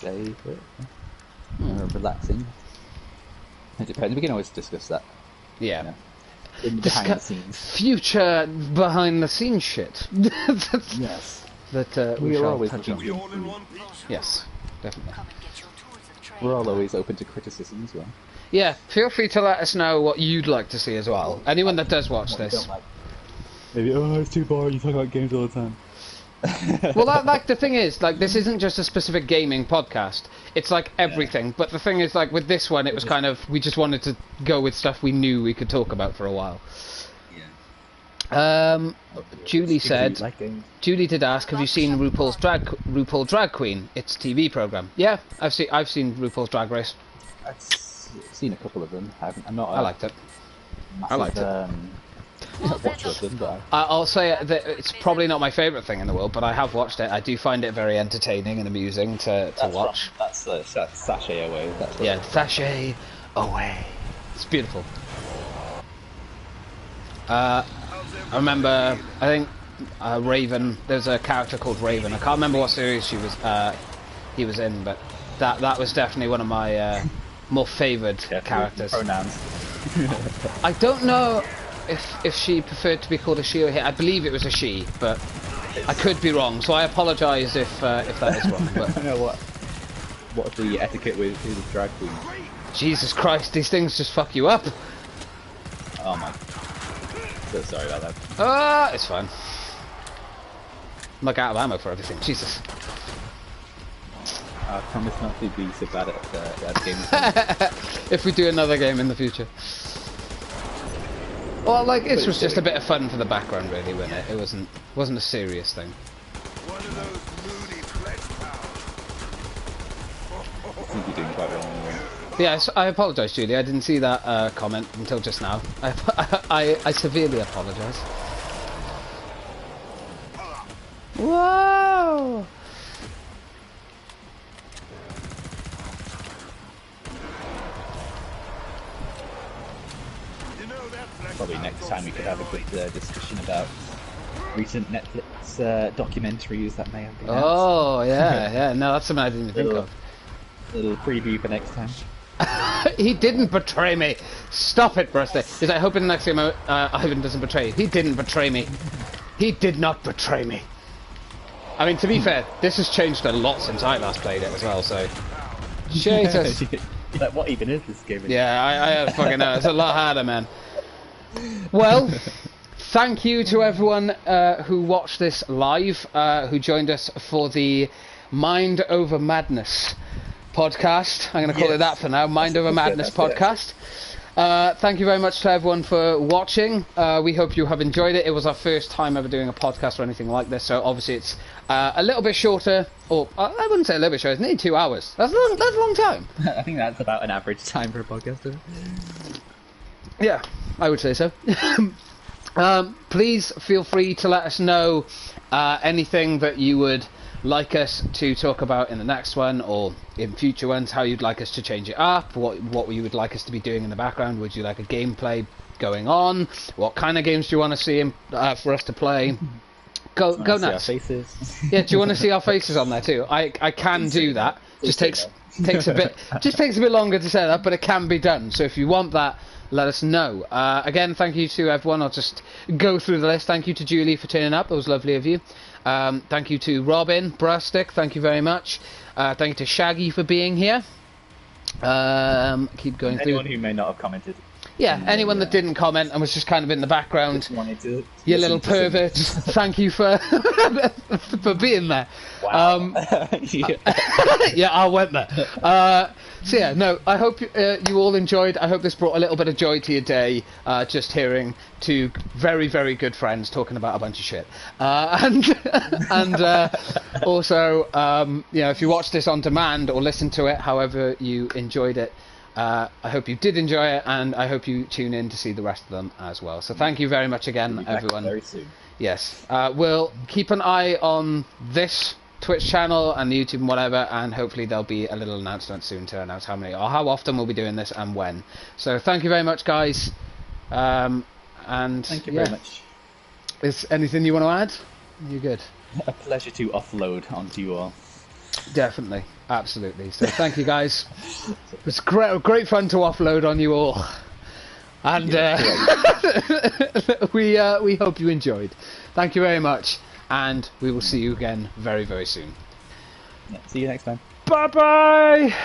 day for it. Relaxing. It depends. We can always discuss that. Yeah. In behind the Discuss scenes. future behind the scenes shit. Yes. That We we are shall always touch looking. on. We all in one piece. Yes, definitely. Come and get your tools of trade. We're all always open to criticism as well. Yeah, feel free to let us know what you'd like to see as well. Anyone that does watch What we this. don't like. Maybe, oh, it's too boring, you talk about games all the time. Well, like the thing is, like, this isn't just a specific gaming podcast. It's like everything. But the thing is, like, with this one, it was kind of, we just wanted to go with stuff we knew we could talk about for a while. Julie said, Like games. Julie did ask, have you seen RuPaul Drag Queen? It's a TV program. Yeah, I've seen RuPaul's Drag Race. I've seen a couple of them. I'm not. I liked it. Massive, I liked it. Watcher of them, but I'll say that it's probably not my favourite thing in the world, but I have watched it. I do find it very entertaining and amusing to watch. That's Sashay Away. That's what Yeah, Sashay Away. It's beautiful. I remember, I think Raven. There's a character called Raven. I can't remember what series he was in, but that was definitely one of my more favoured characters. Pronouns. I don't know if she preferred to be called a she or he. I believe it was a she, but I could be wrong. So I apologise if that is wrong. But I know what's the etiquette with drag queen? Jesus Christ, these things just fuck you up. Oh my. So sorry about that. Ah, it's fine. I'm like out of ammo for everything. Jesus. I promise not to be so bad at games. If we do another game in the future. Well, like, this was just a bit of fun for the background, really, wasn't it? It wasn't a serious thing. One of those moody flesh I think you're doing quite well anyway. Yeah, I apologise, Julie. I didn't see that comment until just now. I severely apologise. Whoa! You know that flex Probably pack's next on time we could have a steroids. good discussion about recent Netflix documentaries that may have been out. Oh, yeah. No, that's something I didn't even think Little- of. Little preview for next time. He didn't betray me. Stop it, Rusty. Because I hope in the next game Ivan doesn't betray you. He didn't betray me. He did not betray me. I mean, to be fair, this has changed a lot since I last played it as well, so... Jesus. Like, what even is this game? Yeah, I fucking know. It's a lot harder, man. Well, thank you to everyone who watched this live, who joined us for the Mind Over Madness podcast. I'm going to call it that for now. Mind Over Madness podcast. Thank you very much to everyone for watching. We hope you have enjoyed it. It was our first time ever doing a podcast or anything like this, so obviously it's a little bit shorter, or I wouldn't say a little bit shorter, it's nearly 2 hours. That's a long time. I think that's about an average time for a podcaster. Yeah, I would say so. Please feel free to let us know anything that you would like us to talk about in the next one or in future ones, how you'd like us to change it up, what you would like us to be doing in the background. Would you like a gameplay going on? What kind of games do you want to see for us to play? Go See our nuts. faces. Yeah, do you want to see our faces on there too? I can do that. Just takes a bit longer to set up, but it can be done. So if you want that, let us know. Again, thank you to everyone. I'll just go through the list. Thank you to Julie for turning up. It was lovely of you. Thank you to Robin Brustic. Thank you very much. Thank you to Shaggy for being here. Keep going Anyone through. who may not have commented. Yeah, anyone that didn't comment and was just kind of in the background. Just wanted to You listen little to some- perverts. Thank you for for being there. Wow. Yeah. Yeah, I went there. So yeah, no, I hope you all enjoyed. I hope this brought a little bit of joy to your day, just hearing two very, very good friends talking about a bunch of shit. And also, you know, if you watch this on demand or listen to it, however you enjoyed it, I hope you did enjoy it, and I hope you tune in to see the rest of them as well. So thank you very much again, Be back everyone. very soon. Yes, we'll keep an eye on this Twitch channel and YouTube and whatever, and hopefully there'll be a little announcement soon to announce how many or how often we'll be doing this and when. So thank you very much, guys. And Thank you yeah. very much. Is anything you want to add? You good? A pleasure to offload onto you all. Definitely, absolutely. So thank you, guys. It was great fun to offload on you all, and we hope you enjoyed. Thank you very much, and we will see you again very, very soon. Yeah, see you next time. Bye bye.